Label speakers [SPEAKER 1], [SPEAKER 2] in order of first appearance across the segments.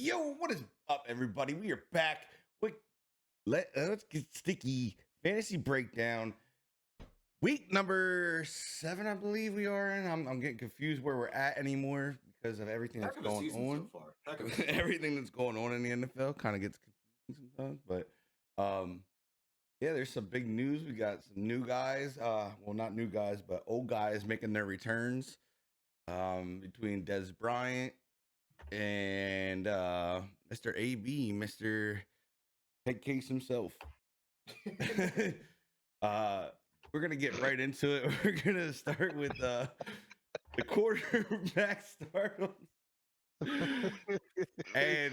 [SPEAKER 1] Yo, what is up, everybody? We are back with let's get sticky fantasy breakdown. Week number 7, I believe we are in. I'm getting confused where we're at anymore because of everything that's
[SPEAKER 2] Heck of a
[SPEAKER 1] going
[SPEAKER 2] season
[SPEAKER 1] on.
[SPEAKER 2] so far. Heck of a season.
[SPEAKER 1] Everything that's going on in the NFL kind of gets confusing sometimes. But yeah, there's some big news. We got some new guys. Well, not new guys, but old guys making their returns. Between Des Bryant and Mr. AB, Mr. Head Case himself. We're gonna get right into it. We're gonna start with the quarterback start. And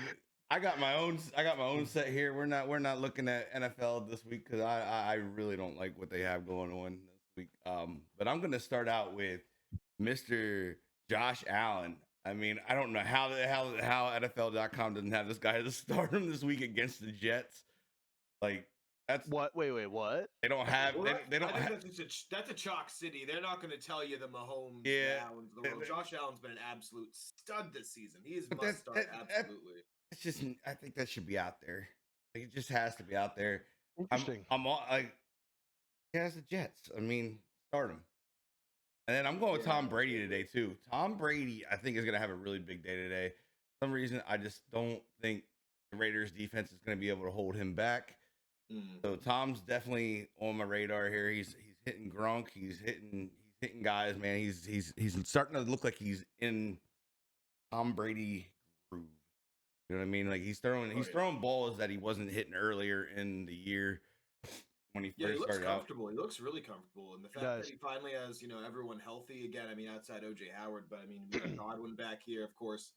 [SPEAKER 1] I got my own set here. We're not looking at NFL this week because I really don't like what they have going on this week. But I'm gonna start out with Mr. Josh Allen. I mean, I don't know how NFL.com doesn't have this guy to start him this week against the Jets. Like that's
[SPEAKER 3] What? Wait, what?
[SPEAKER 1] they don't have
[SPEAKER 2] Well,
[SPEAKER 1] they don't
[SPEAKER 2] I think
[SPEAKER 1] have,
[SPEAKER 2] that's a chalk city. They're not going to tell you the Mahomes,
[SPEAKER 1] Yeah.
[SPEAKER 2] the Allens of the world. Josh Allen's been an absolute stud this season. He is
[SPEAKER 1] But
[SPEAKER 2] must start absolutely.
[SPEAKER 1] it's just I think that should be out there. Like it just has to be out there.
[SPEAKER 3] Interesting.
[SPEAKER 1] I'm all like he has the Jets. I mean, start him. And then I'm going with Tom Brady today too. Tom Brady, I think, is going to have a really big day today. For some reason, I just don't think the Raiders defense is going to be able to hold him back. So Tom's definitely on my radar here. He's hitting Gronk. He's hitting guys, man. He's starting to look like he's in Tom Brady groove. You know what I mean? Like he's throwing balls that he wasn't hitting earlier in the year when he first started out.
[SPEAKER 2] Comfortable. He looks really comfortable, and the fact that he finally has everyone healthy again. I mean, outside OJ Howard, but I mean we got Godwin back here, of course.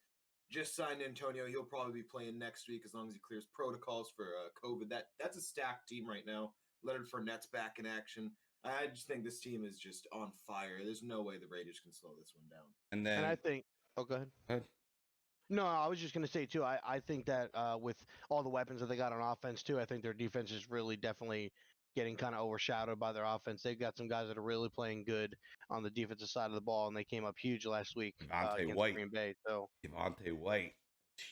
[SPEAKER 2] Just signed Antonio. He'll probably be playing next week as long as he clears protocols for COVID. That's a stacked team right now. Leonard Fournette's back in action. I just think this team is just on fire. There's no way the Raiders can slow this one down.
[SPEAKER 1] And
[SPEAKER 3] I think. Oh, go ahead.
[SPEAKER 1] Go ahead.
[SPEAKER 3] No, I was just going to say too. I think that with all the weapons that they got on offense too, I think their defense is really definitely getting kind of overshadowed by their offense. They've got some guys that are really playing good on the defensive side of the ball, and they came up huge last week against Green Bay. So
[SPEAKER 1] Devontae White,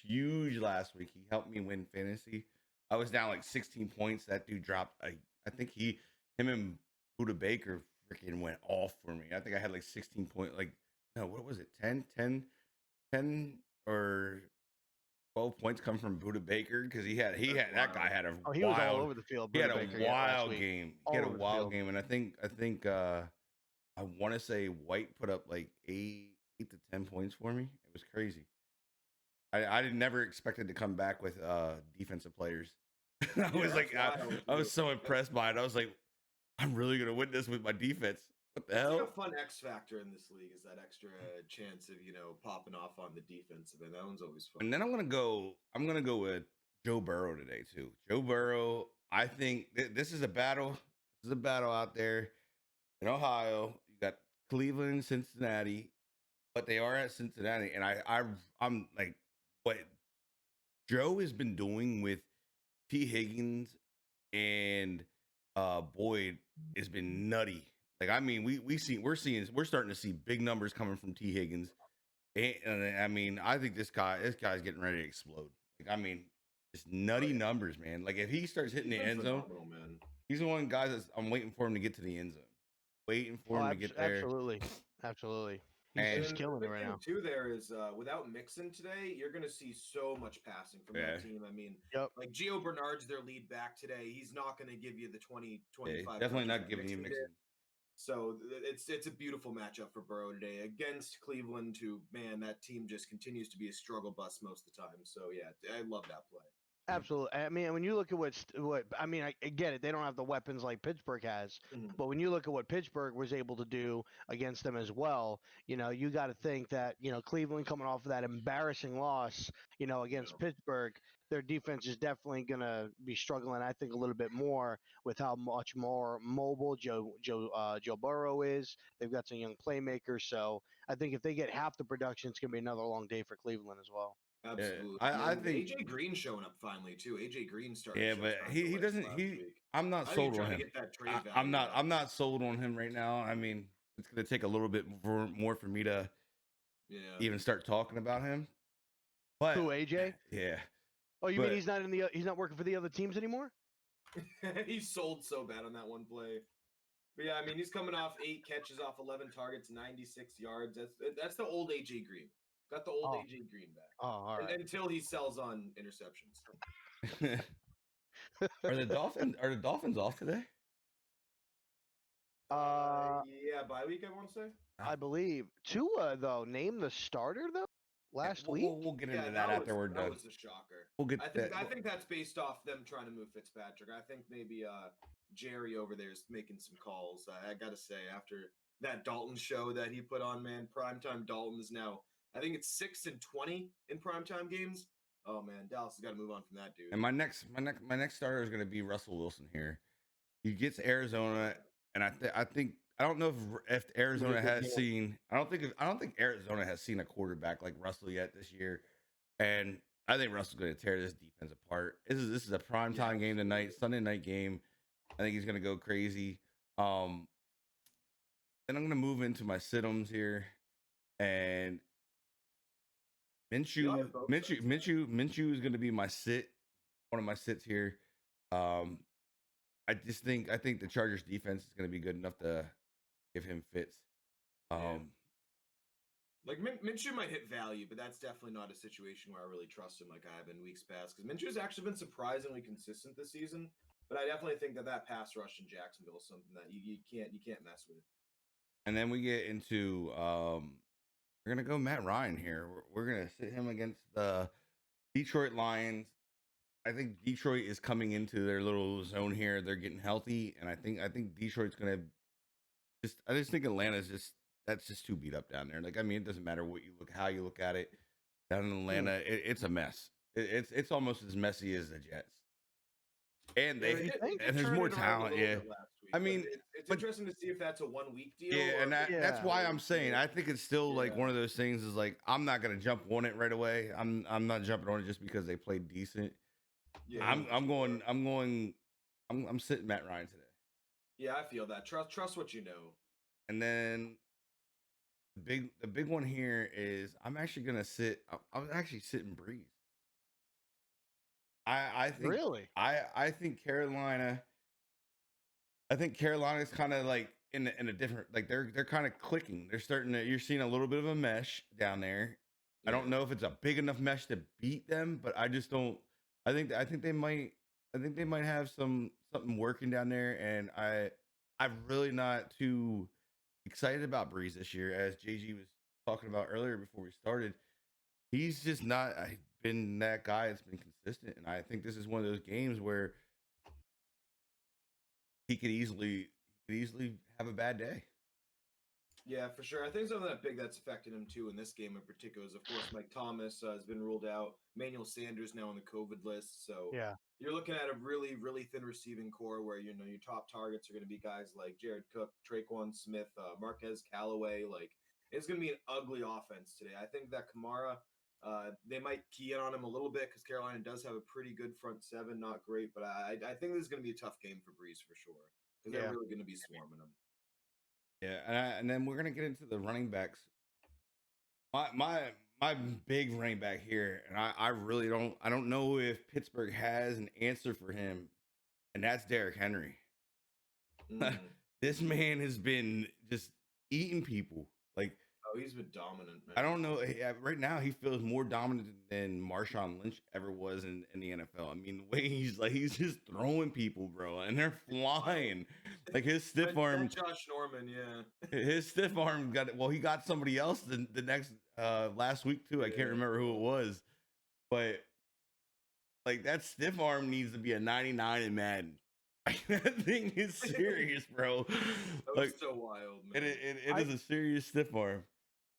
[SPEAKER 1] huge last week. He helped me win fantasy. I was down like 16 points. That dude dropped. I think him and Buda Baker freaking went off for me. I think I had like 16 points. Like no, what was it? 10 or 12 points come from Buda Baker because he had that guy had a
[SPEAKER 3] he was all over the field.
[SPEAKER 1] He had a wild game. He had a wild game, and I think I want to say White put up like 8 to 10 points for me. It was crazy. I never expected to come back with defensive players. I was so impressed by it. I was like, I'm really gonna win this with my defense. What the hell?
[SPEAKER 2] It's like a fun X factor in this league is that extra chance of popping off on the defensive, and that one's always fun.
[SPEAKER 1] And then I'm gonna go with Joe Burrow today too. Joe Burrow. I think this is a battle. This is a battle out there in Ohio. You got Cleveland, Cincinnati, but they are at Cincinnati, and I'm like what Joe has been doing with T. Higgins and Boyd has been nutty. Like I mean, we're starting to see big numbers coming from T. Higgins, and I mean, I think this guy's getting ready to explode. Like I mean, just nutty numbers, man. Like if he starts hitting the end zone,
[SPEAKER 2] man.
[SPEAKER 1] He's the one guy I'm waiting for him to get to the end zone, waiting for him to get there.
[SPEAKER 3] Absolutely.
[SPEAKER 1] He's
[SPEAKER 3] killing it right now.
[SPEAKER 2] Too, there is without Mixon today, you're going to see so much passing from that team. I mean, like Gio Bernard's their lead back today. He's not going to give you the 20, 25.
[SPEAKER 1] Definitely not giving you Mixon.
[SPEAKER 2] So it's a beautiful matchup for Burrow today against Cleveland. Man, that team just continues to be a struggle bus most of the time. So yeah, I love that play.
[SPEAKER 3] Absolutely. I mean, when you look at what I mean, I get it. They don't have the weapons like Pittsburgh has, but when you look at what Pittsburgh was able to do against them as well, you got to think that Cleveland coming off of that embarrassing loss, against Pittsburgh, their defense is definitely going to be struggling. I think a little bit more with how much more mobile Joe Burrow is. They've got some young playmakers, so I think if they get half the production, it's going to be another long day for Cleveland as well.
[SPEAKER 2] Absolutely.
[SPEAKER 1] I think
[SPEAKER 2] AJ Green showing up finally too. AJ Green started.
[SPEAKER 1] Yeah, but he doesn't. I'm not sold on him. I'm not sold on him right now. I mean, it's going to take a little bit more for me to even start talking about him. But
[SPEAKER 3] Who, AJ?
[SPEAKER 1] yeah,
[SPEAKER 3] Oh, you
[SPEAKER 1] but,
[SPEAKER 3] mean he's not working for the other teams anymore?
[SPEAKER 2] He sold so bad on that one play. But yeah, I mean, he's coming off 8 catches off 11 targets, 96 yards. That's the old AJ Green. Got the old
[SPEAKER 3] Oh.
[SPEAKER 2] AJ Green back.
[SPEAKER 3] Oh, all right.
[SPEAKER 2] Until he sells on interceptions.
[SPEAKER 1] are the Dolphins off today?
[SPEAKER 2] Yeah, bye week, I want to say.
[SPEAKER 3] I believe Tua though named the starter though last week.
[SPEAKER 1] We'll get into
[SPEAKER 2] Yeah,
[SPEAKER 1] that after we're done.
[SPEAKER 2] That was a shocker.
[SPEAKER 1] We'll get
[SPEAKER 2] I think that's based off them trying to move Fitzpatrick. I think maybe Jerry over there is making some calls. I gotta say, after that Dalton show that he put on, man, primetime Dalton is now, I think it's 6-20 in primetime games. Oh man, Dallas has got to move on from that dude.
[SPEAKER 1] And my next starter is going to be Russell Wilson here. He gets Arizona, and I think I don't know if Arizona has seen. I don't think Arizona has seen a quarterback like Russell yet this year, and I think Russell's going to tear this defense apart. This is a primetime game tonight, Sunday night game. I think he's going to go crazy. Then I'm going to move into my sit-ems here, and Minshew is going to be my sit, one of my sits here. I think the Chargers defense is going to be good enough to give him fits.
[SPEAKER 2] Like Minshew might hit value, but that's definitely not a situation where I really trust him like I have in weeks past. Because Minshew's actually been surprisingly consistent this season, but I definitely think that pass rush in Jacksonville is something that you can't mess with.
[SPEAKER 1] And then we get into we're gonna go Matt Ryan here. We're gonna sit him against the Detroit Lions. I think Detroit is coming into their little zone here. They're getting healthy, and I think Detroit's gonna I just think Atlanta's that's just too beat up down there. Like, I mean, it doesn't matter how you look at it. Down in Atlanta, it's a mess. It's almost as messy as the Jets. And there's more talent. Yeah, I mean,
[SPEAKER 2] it's interesting to see if that's a 1 week deal.
[SPEAKER 1] Yeah, and that's why I'm saying I think it's still like one of those things. Is like I'm not gonna jump on it right away. I'm not jumping on it just because they played decent. Yeah, I'm sitting Matt Ryan today.
[SPEAKER 2] Yeah, I feel that. Trust what you know.
[SPEAKER 1] And then the big one here is I'm actually gonna sit. I'm actually sitting Breeze. I think
[SPEAKER 3] really.
[SPEAKER 1] I think Carolina. I think Carolina's kind of like in a different, like they're kind of clicking. They're starting to. You're seeing a little bit of a mesh down there. Yeah. I don't know if it's a big enough mesh to beat them, but I just don't. I think they might. I think they might have something working down there, and I'm really not too excited about Breeze this year, as JG was talking about earlier before we started. He's just not been that guy that's been consistent, and I think this is one of those games where he could easily have a bad day.
[SPEAKER 2] Yeah, for sure. I think something that's affected him too in this game in particular is, of course, Mike Thomas has been ruled out. Manuel Sanders now on the COVID list. So
[SPEAKER 3] yeah,
[SPEAKER 2] you're looking at a really, really thin receiving core where, your top targets are going to be guys like Jared Cook, Traquan Smith, Marquez Callaway. Like, it's going to be an ugly offense today. I think that Kamara, they might key in on him a little bit because Carolina does have a pretty good front seven. Not great, but I think this is going to be a tough game for Breeze for sure because they're really going to be swarming him.
[SPEAKER 1] Yeah, and then we're gonna get into the running backs. My big running back here, and I really don't know if Pittsburgh has an answer for him, and that's Derrick Henry. This man has been just eating people. Like,
[SPEAKER 2] he's been dominant, man.
[SPEAKER 1] I don't know. Right now, he feels more dominant than Marshawn Lynch ever was in the NFL. I mean, the way he's just throwing people, bro, and they're flying. Like his stiff arm.
[SPEAKER 2] Josh Norman, yeah.
[SPEAKER 1] His stiff arm he got somebody else the next last week too. I can't remember who it was, but like that stiff arm needs to be a 99 in Madden. That thing is serious, bro.
[SPEAKER 2] That was so wild, man.
[SPEAKER 1] It is a serious stiff arm.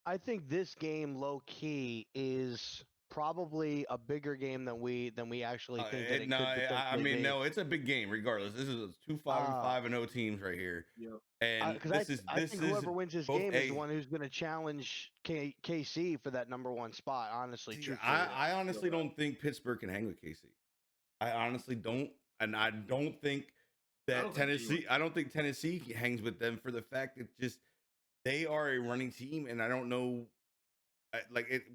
[SPEAKER 3] I think this game, low key, is probably a bigger game than we actually think.
[SPEAKER 1] No, it's a big game regardless. This is 2 5-0 teams right here.
[SPEAKER 2] Yep.
[SPEAKER 1] And
[SPEAKER 3] I think whoever wins this game is the one who's going to challenge KC for that number one spot. Honestly,
[SPEAKER 1] I honestly don't think Pittsburgh can hang with KC. I honestly don't, and I don't think that Tennessee. I don't think Tennessee hangs with them for the fact that just they are a running team, and I don't know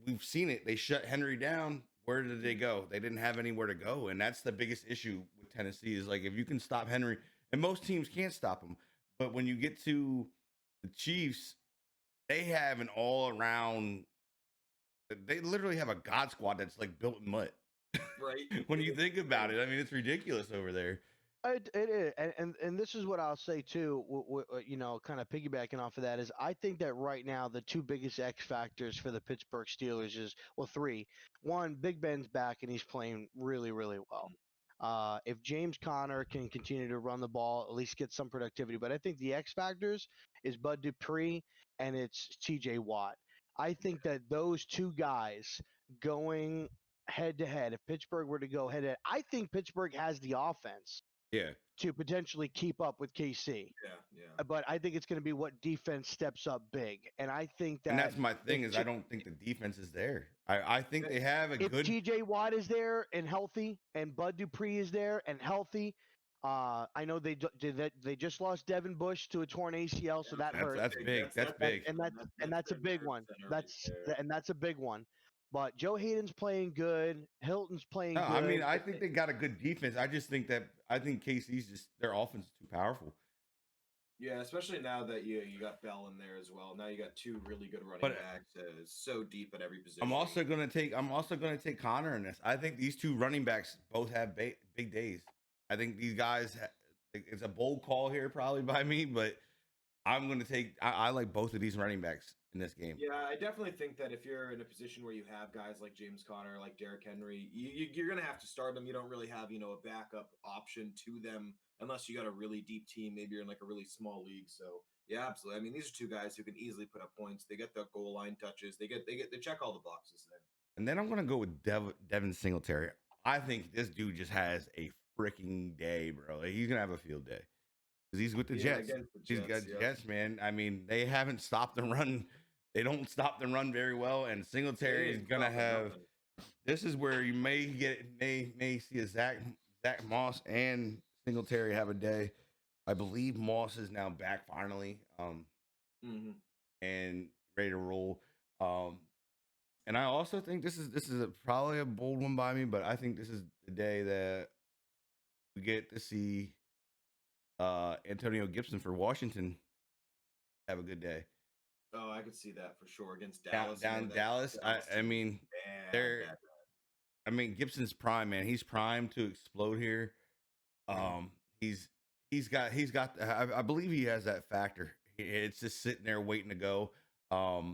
[SPEAKER 1] we've seen it. They shut Henry down. Where did they go? They didn't have anywhere to go, and that's the biggest issue with Tennessee. Is like if you can stop Henry, and most teams can't stop him, but when you get to the Chiefs, they have an all-around. They literally have a God squad that's like built in mud.
[SPEAKER 2] Right.
[SPEAKER 1] When you think about it, I mean, it's ridiculous over there.
[SPEAKER 3] It is, and this is what I'll say too. You know, kind of piggybacking off of that is, I think that right now the two biggest X factors for the Pittsburgh Steelers is, well, three. One, Big Ben's back and he's playing really, really well. If James Conner can continue to run the ball, at least get some productivity. But I think the X factors is Bud Dupree and it's T.J. Watt. I think that those two guys going head to head, if Pittsburgh were to go head to head, I think Pittsburgh has the offense
[SPEAKER 1] Yeah,
[SPEAKER 3] to potentially keep up with KC.
[SPEAKER 2] Yeah.
[SPEAKER 3] But I think it's going to be what defense steps up big. And I think that
[SPEAKER 1] and that's my thing
[SPEAKER 3] if
[SPEAKER 1] is I don't think the defense is there. I think they have a
[SPEAKER 3] if
[SPEAKER 1] good.
[SPEAKER 3] TJ Watt is there and healthy, and Bud Dupree is there and healthy, I know they just lost Devin Bush to a torn ACL, so that hurt.
[SPEAKER 1] That's big. That's big.
[SPEAKER 3] And that's a big one. That's a big one. But Joe Hayden's playing good. Hilton's playing
[SPEAKER 1] No,
[SPEAKER 3] good.
[SPEAKER 1] I mean, I think they got a good defense. I just think KC's just their offense is too powerful.
[SPEAKER 2] Yeah, especially now that you got Bell in there as well. Now you got two really good running backs. So deep at every position.
[SPEAKER 1] I'm also gonna take Connor in this. I think these two running backs both have big days. I think these guys. It's a bold call here, probably by me, but I'm gonna take. I like both of these running backs in this game.
[SPEAKER 2] Yeah, I definitely think that if you're in a position where you have guys like James Conner, like Derrick Henry, you're going to have to start them. You don't really have, a backup option to them unless you got a really deep team. Maybe you're in like a really small league. So yeah, absolutely. I mean, these are two guys who can easily put up points. They get the goal line touches. They check all the boxes there.
[SPEAKER 1] And then I'm going to go with Devin Singletary. I think this dude just has a freaking day, bro. He's going to have a field day. Because he's with the Jets. He's got Jets, man. I mean, they haven't stopped the run. They don't stop the run very well, and Singletary is gonna have. This is where you may see a Zach Moss and Singletary have a day. I believe Moss is now back finally, and ready to roll. And I also think this is probably a bold one by me, but I think this is the day that we get to see Antonio Gibson for Washington have a good day.
[SPEAKER 2] Oh, I could see that for sure against Dallas.
[SPEAKER 1] Dallas. I mean, I mean, Gibson's prime, man. He's primed to explode here. He's got. I believe he has that factor. It's just sitting there waiting to go. I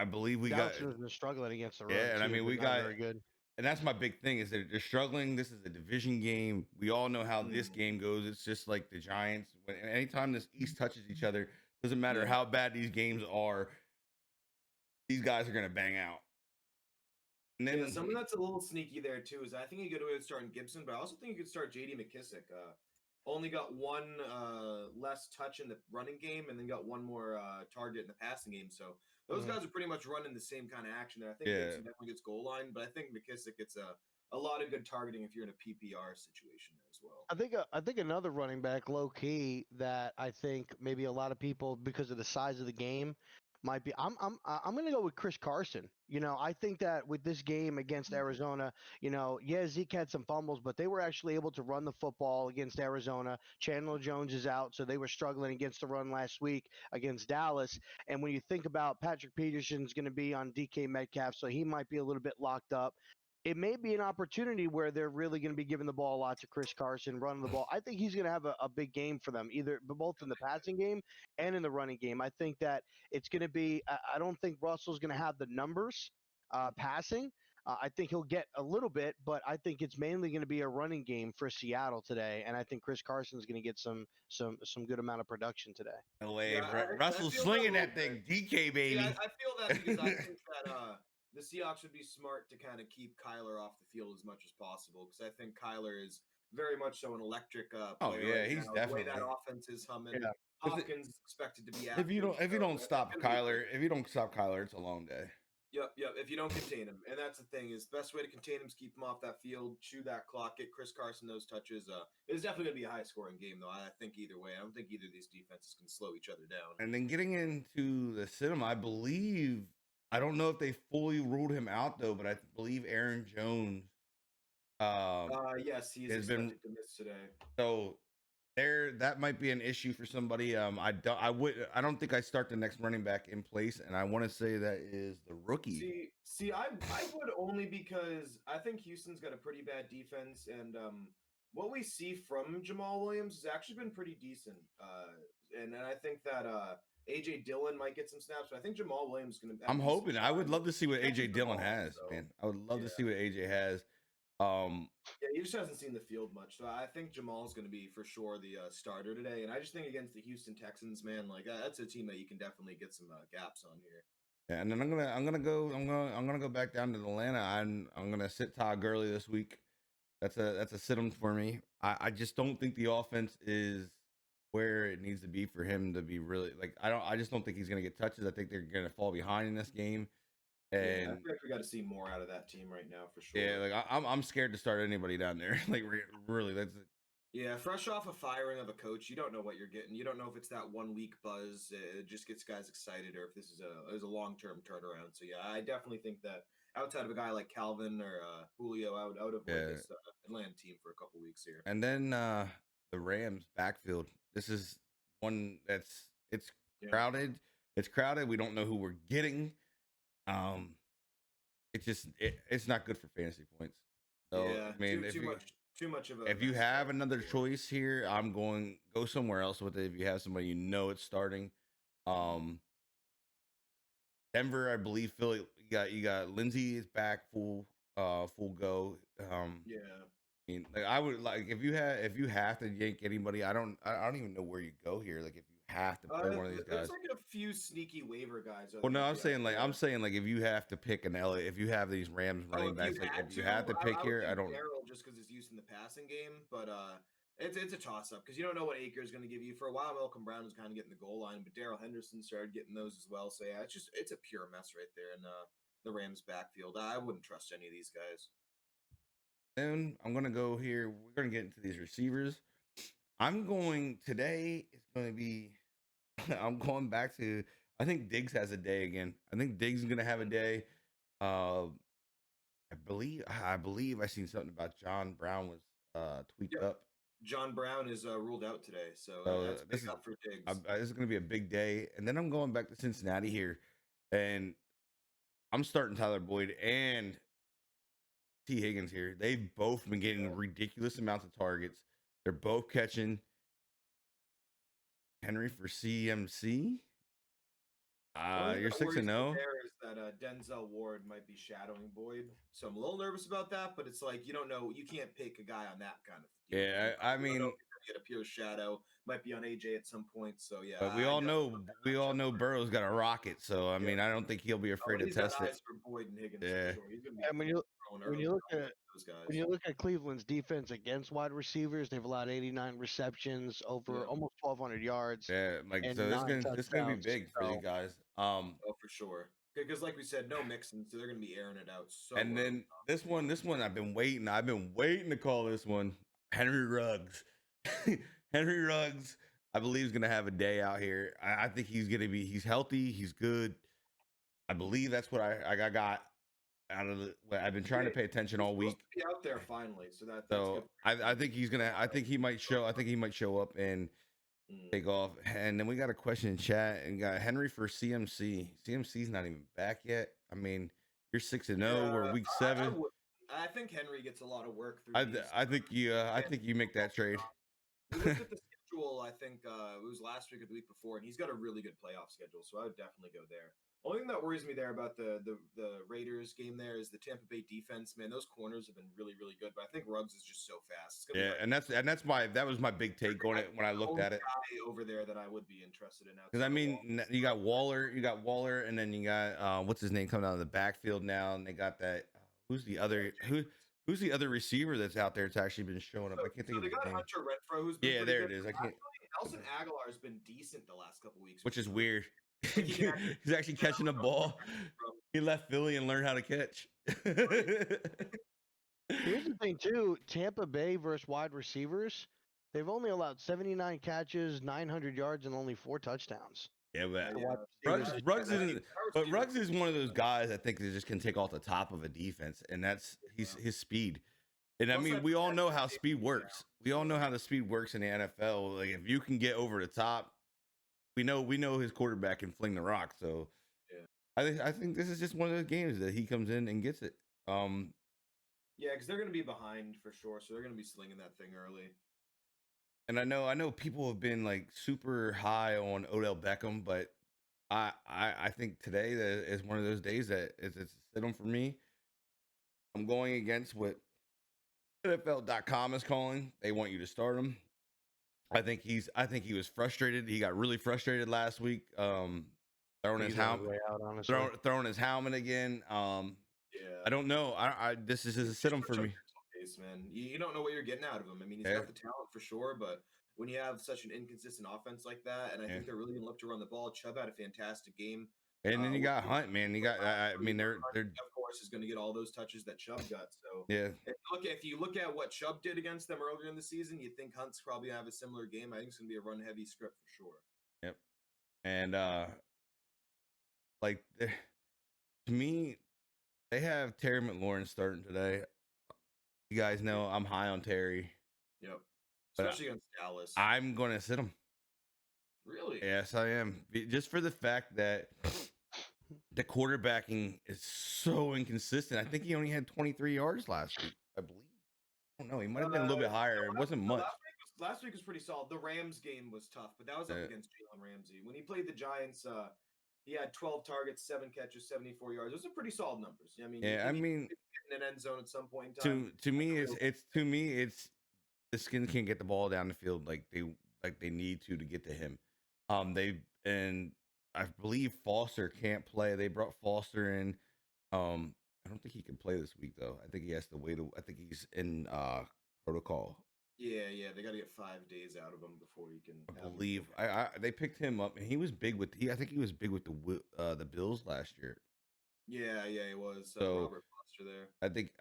[SPEAKER 1] believe we
[SPEAKER 3] Dallas
[SPEAKER 1] got.
[SPEAKER 3] has been struggling against the run.
[SPEAKER 1] Yeah, and I mean we got.
[SPEAKER 3] Very good.
[SPEAKER 1] And that's my big thing is that they're struggling. This is a division game. We all know how this game goes. It's just like the Giants. Anytime this East touches each other, doesn't matter how bad these games are. These guys are gonna bang out. And then
[SPEAKER 2] something that's a little sneaky there too is I think you could go starting Gibson, but I also think you could start J.D. McKissick. Only got one less touch in the running game, and then got one more target in the passing game. So those guys are pretty much running the same kind of action there. I think Gibson definitely gets goal line, but I think McKissick gets a lot of good targeting if you're in a PPR situation there as well.
[SPEAKER 3] I think another running back, low key, that I think maybe a lot of people, because of the size of the game, might be. I'm going to go with Chris Carson. I think that with this game against Arizona, Zeke had some fumbles, but they were actually able to run the football against Arizona. Chandler Jones is out, so they were struggling against the run last week against Dallas. And when you think about Patrick Peterson's going to be on DK Metcalf, so he might be a little bit locked up. It may be an opportunity where they're really going to be giving the ball a lot to Chris Carson, running the ball. I think he's going to have a big game for them, both in the passing game and in the running game. I think that it's going to be. I don't think Russell's going to have the numbers passing. I think he'll get a little bit, but I think it's mainly going to be a running game for Seattle today. And I think Chris Carson's going to get some good amount of production today.
[SPEAKER 1] No way, Russell's slinging that thing, DK baby.
[SPEAKER 2] Yeah, I feel that because I think that. The Seahawks would be smart to kind of keep Kyler off the field as much as possible because I think Kyler is very much so an electric player.
[SPEAKER 1] Oh yeah, he's definitely.
[SPEAKER 2] The way that offense is humming. Yeah. Hopkins is expected to be.
[SPEAKER 1] If you don't stop Kyler, it's a long day.
[SPEAKER 2] Yep. If you don't contain him, and that's the thing is the best way to contain him is keep him off that field, chew that clock, get Chris Carson those touches. It's definitely gonna be a high scoring game though. I think either way. I don't think either of these defenses can slow each other down.
[SPEAKER 1] And then getting into the cinema, I believe I don't know if they fully ruled him out though, but I believe Aaron Jones
[SPEAKER 2] Yes, he is
[SPEAKER 1] has been
[SPEAKER 2] expected to miss today.
[SPEAKER 1] so there. That might be an issue for somebody. I don't think I start the next running back in place, and I want to say that is the rookie.
[SPEAKER 2] See, I would only because I think Houston's got a pretty bad defense, and what we see from Jamal Williams has actually been pretty decent. And I think that AJ Dillon might get some snaps, but I think Jamal Williams is going to.
[SPEAKER 1] I'm hoping. I would love to see what
[SPEAKER 2] Can't
[SPEAKER 1] AJ
[SPEAKER 2] keep them
[SPEAKER 1] Dillon
[SPEAKER 2] all,
[SPEAKER 1] has,
[SPEAKER 2] so,
[SPEAKER 1] man. I would love to
[SPEAKER 2] yeah.
[SPEAKER 1] see what AJ has.
[SPEAKER 2] Yeah, he just hasn't seen the field much, so I think Jamal's going to be for sure the starter today. And I just think against the Houston Texans, man, like that's a team that you can definitely get some gaps on here.
[SPEAKER 1] Yeah, and then I'm gonna go back down to Atlanta. I'm gonna sit Todd Gurley this week. That's a sit him for me. I just don't think the offense is where it needs to be for him to be really like. I just don't think he's gonna get touches. I think they're gonna fall behind in this game. And
[SPEAKER 2] yeah, I feel like we got to see more out of that team right now for sure.
[SPEAKER 1] yeah, like I'm scared to start anybody down there. Like really, that's
[SPEAKER 2] yeah. Fresh off a firing of a coach, you don't know what you're getting. You don't know if it's that 1 week buzz, it just gets guys excited, or if this is a long term turnaround. So yeah, I definitely think that outside of a guy like Calvin or Julio, I would avoid this Atlanta team for a couple weeks here.
[SPEAKER 1] And then the Rams backfield. This is one it's crowded. It's crowded. We don't know who we're getting. It's not good for fantasy points. So
[SPEAKER 2] yeah,
[SPEAKER 1] I mean,
[SPEAKER 2] too much of a.
[SPEAKER 1] if you have another choice here, I'm going go somewhere else with it. If you have somebody you know it's starting, Denver, I believe Philly. You got Lindsey is back full go.
[SPEAKER 2] Yeah.
[SPEAKER 1] I mean, like I would like if you have to yank anybody. I don't even know where you go here. Like if you have to play one of these guys.
[SPEAKER 2] There's like a few sneaky waiver guys.
[SPEAKER 1] Well, no, I'm saying like if you have to pick an LA, if you have these Rams running backs, like if you have to pick here, I don't.
[SPEAKER 2] Darryl just because it's used in the passing game, but it's a toss up because you don't know what Akers is going to give you. For a while, Malcolm Brown was kind of getting the goal line, but Darrell Henderson started getting those as well. So yeah, it's a pure mess right there in the Rams backfield. I wouldn't trust any of these guys.
[SPEAKER 1] Then I'm gonna go here. We're gonna get into these receivers. I'm going today. It's gonna be. I'm going back to. I think Diggs has a day again. I think Diggs is gonna have a day. I believe I seen something about John Brown was tweaked up.
[SPEAKER 2] John Brown is ruled out today, so that's big up for Diggs.
[SPEAKER 1] This is gonna be a big day, and then I'm going back to Cincinnati here, and I'm starting Tyler Boyd and T. Higgins here. They've both been getting ridiculous amounts of targets. They're both catching. Henry for CMC. You're 6-0.
[SPEAKER 2] There is that Denzel Ward might be shadowing Boyd, so I'm a little nervous about that. But it's like you don't know, you can't pick a guy on that kind of deal.
[SPEAKER 1] Yeah, I mean,
[SPEAKER 2] get a pure shadow. Might be on AJ at some point. So yeah,
[SPEAKER 1] but we all know Burrow's got a rocket. So I mean, I don't think he'll be afraid to test it.
[SPEAKER 2] For Boyd and Higgins,
[SPEAKER 1] yeah.
[SPEAKER 2] sure. He's gonna be
[SPEAKER 3] And when you look at Cleveland's defense against wide receivers, they've allowed 89 receptions, over almost 1,200 yards.
[SPEAKER 1] Yeah, like so this gonna be big for you guys.
[SPEAKER 2] Oh, for sure. Because like we said, no mixing, so they're gonna be airing it out. So
[SPEAKER 1] and then this one, I've been waiting to call this one. Henry Ruggs. Henry Ruggs, I believe, is gonna have a day out here. I think he's healthy, he's good. I believe that's what I got out of the. I've been trying to pay attention all week.
[SPEAKER 2] Be out there finally, so that's
[SPEAKER 1] so I think he's gonna. I think he might show up and take off. And then we got a question in chat and got Henry for CMC. CMC's not even back yet. I mean, you're 6-0. We're week 7.
[SPEAKER 2] I think Henry gets a lot of work through.
[SPEAKER 1] I think you make that trade.
[SPEAKER 2] We looked at the schedule. I think it was last week or the week before, and he's got a really good playoff schedule. So I would definitely go there. Only thing that worries me there about the Raiders game there is the Tampa Bay defense. Man, those corners have been really, really good. But I think Ruggs is just so fast.
[SPEAKER 1] Yeah, and that was my big take on it when I looked at it.
[SPEAKER 2] Guy over there that I would be interested in.
[SPEAKER 1] Because I mean, you got Waller, and then you got what's his name coming out of the backfield now, and they got that. Who's the other receiver that's out there? It's actually been showing up. I can't think of his name.
[SPEAKER 2] Hunter Renfrow, who's been
[SPEAKER 1] there
[SPEAKER 2] good.
[SPEAKER 1] It is. I can't.
[SPEAKER 2] Nelson Aguilar has been decent the last couple weeks,
[SPEAKER 1] which is weird. He's actually catching a ball. He left Philly and learned how to catch.
[SPEAKER 3] Here's the thing too: Tampa Bay versus wide receivers, they've only allowed 79 catches, 900 yards, and only 4 touchdowns.
[SPEAKER 1] Yeah, but
[SPEAKER 3] wide
[SPEAKER 1] Ruggs,
[SPEAKER 3] receivers.
[SPEAKER 1] Ruggs
[SPEAKER 2] I mean,
[SPEAKER 1] isn't. But Ruggs is one of those guys I think that just can take off the top of a defense, and that's his speed. And I
[SPEAKER 2] Plus,
[SPEAKER 1] mean, we all know how speed works. We all know how the speed works in the NFL. Like if you can get over the top, we know his quarterback can fling the rock. So
[SPEAKER 2] yeah.
[SPEAKER 1] I think this is just one of those games that he comes in and gets it.
[SPEAKER 2] Yeah, because they're going to be behind for sure, so they're going to be slinging that thing early.
[SPEAKER 1] And I know people have been like super high on Odell Beckham, but I think today that is one of those days that it's a sit 'em for me. I'm going against what NFL.com is calling. They want you to start him. I think he was frustrated. He got really frustrated last week. Throwing his helmet, throwing his helmet again.
[SPEAKER 2] Yeah,
[SPEAKER 1] I don't know. This is a sit 'em for me.
[SPEAKER 2] Case, man. You don't know what you're getting out of him. I mean, he's got the talent for sure, but when you have such an inconsistent offense like that, and I think they're really going to look to run the ball. Chubb had a fantastic game.
[SPEAKER 1] And then you got Hunt, man. You got, I mean, they're
[SPEAKER 2] of course is going to get all those touches that Chubb got. So
[SPEAKER 1] yeah.
[SPEAKER 2] If you look at what Chubb did against them earlier in the season, you think Hunt's probably gonna have a similar game. I think it's going to be a run heavy script for sure.
[SPEAKER 1] Yep. And like to me, they have Terry McLaurin starting today. You guys know I'm high on Terry.
[SPEAKER 2] Yep. Especially against Dallas.
[SPEAKER 1] I'm going to sit him.
[SPEAKER 2] Really?
[SPEAKER 1] Yes, I am. Just for the fact that the quarterbacking is so inconsistent. I think he only had 23 yards last week, I believe. I don't know. He might have been a little bit higher. It wasn't much.
[SPEAKER 2] Last week was pretty solid. The Rams game was tough, but that was up against Jalen Ramsey. When he played the Giants, he had 12 targets, 7 catches, 74 yards. Those are pretty solid numbers. I mean, in an end zone at some point in time.
[SPEAKER 1] To me, it's the Skins can't get the ball down the field like they need to get to him. I believe Foster can't play. They brought Foster in. I don't think he can play this week though. I think he has to wait. I think he's in protocol.
[SPEAKER 2] Yeah, they got to get 5 days out of him before he can.
[SPEAKER 1] I believe they picked him up, and he was big with. I think he was big with the Bills last year.
[SPEAKER 2] Yeah, he was.
[SPEAKER 1] So
[SPEAKER 2] Robert Foster there.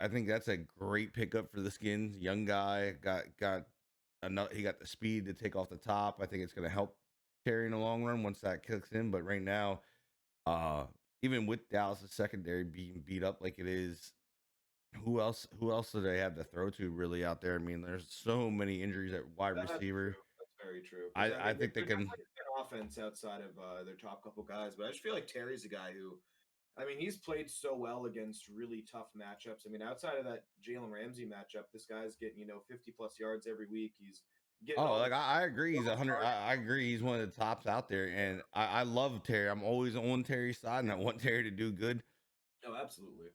[SPEAKER 1] I think that's a great pickup for the Skins. Young guy got enough. He got the speed to take off the top. I think it's going to help Terry in the long run once that kicks in. But right now, even with Dallas' secondary being beat up like it is, who else do they have to throw to really out there? I mean, there's so many injuries at wide receiver.
[SPEAKER 2] That's very true.
[SPEAKER 1] I think they can
[SPEAKER 2] offense outside of their top couple guys, but I just feel like Terry's a guy who, I mean, he's played so well against really tough matchups. I mean, outside of that Jalen Ramsey matchup, this guy's getting 50 plus yards every week. He's getting
[SPEAKER 1] I agree. He's 100. I agree. He's one of the tops out there, and I love Terry. I'm always on Terry's side, and I want Terry to do good.
[SPEAKER 2] Oh, absolutely.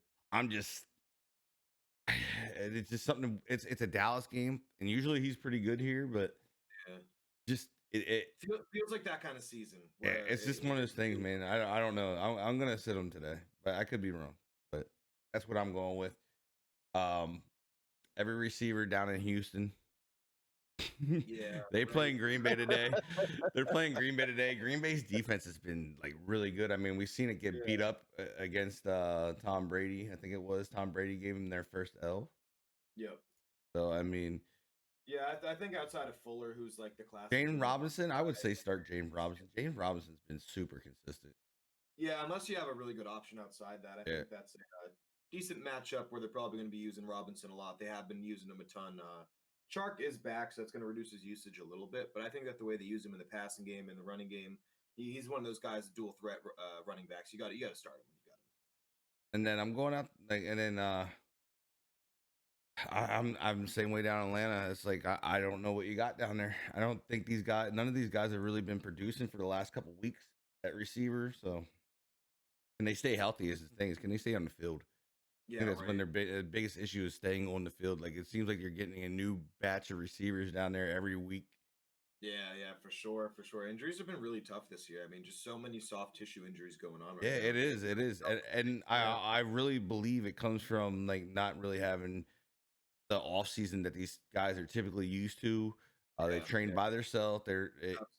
[SPEAKER 1] It's just something. It's a Dallas game, and usually he's pretty good here, but just it
[SPEAKER 2] feels like that kind of season.
[SPEAKER 1] Yeah, it's just one of those things, man. I don't know. I'm gonna sit him today, but I could be wrong. But that's what I'm going with. Every receiver down in Houston.
[SPEAKER 2] Yeah,
[SPEAKER 1] they playing Green Bay today. They're playing Green Bay today. Green Bay's defense has been like really good. I mean, we've seen it get beat up against Tom Brady. I think it was Tom Brady gave him their first L.
[SPEAKER 2] Yep.
[SPEAKER 1] So I mean,
[SPEAKER 2] yeah, I think outside of Fuller, who's like the class.
[SPEAKER 1] James Robinson, I would say start James Robinson. James Robinson's been super consistent.
[SPEAKER 2] Yeah, unless you have a really good option outside that, I think that's a decent matchup where they're probably going to be using Robinson a lot. They have been using him a ton. Chark is back, so that's going to reduce his usage a little bit. But I think that the way they use him in the passing game and the running game, he's one of those guys, dual threat running backs. You got to start him when you got him.
[SPEAKER 1] And then I'm going out, and then I'm the same way down in Atlanta. It's like I don't know what you got down there. I don't think none of these guys have really been producing for the last couple of weeks at receiver. So can they stay healthy? Is the thing. Can they stay on the field?
[SPEAKER 2] Yeah,
[SPEAKER 1] I think that's when their biggest issue is staying on the field. Like it seems like you're getting a new batch of receivers down there every week.
[SPEAKER 2] Yeah, for sure. Injuries have been really tough this year. I mean, just so many soft tissue injuries going on right now.
[SPEAKER 1] It is. And I really believe it comes from like not really having the off season that these guys are typically used to. They train by themselves. I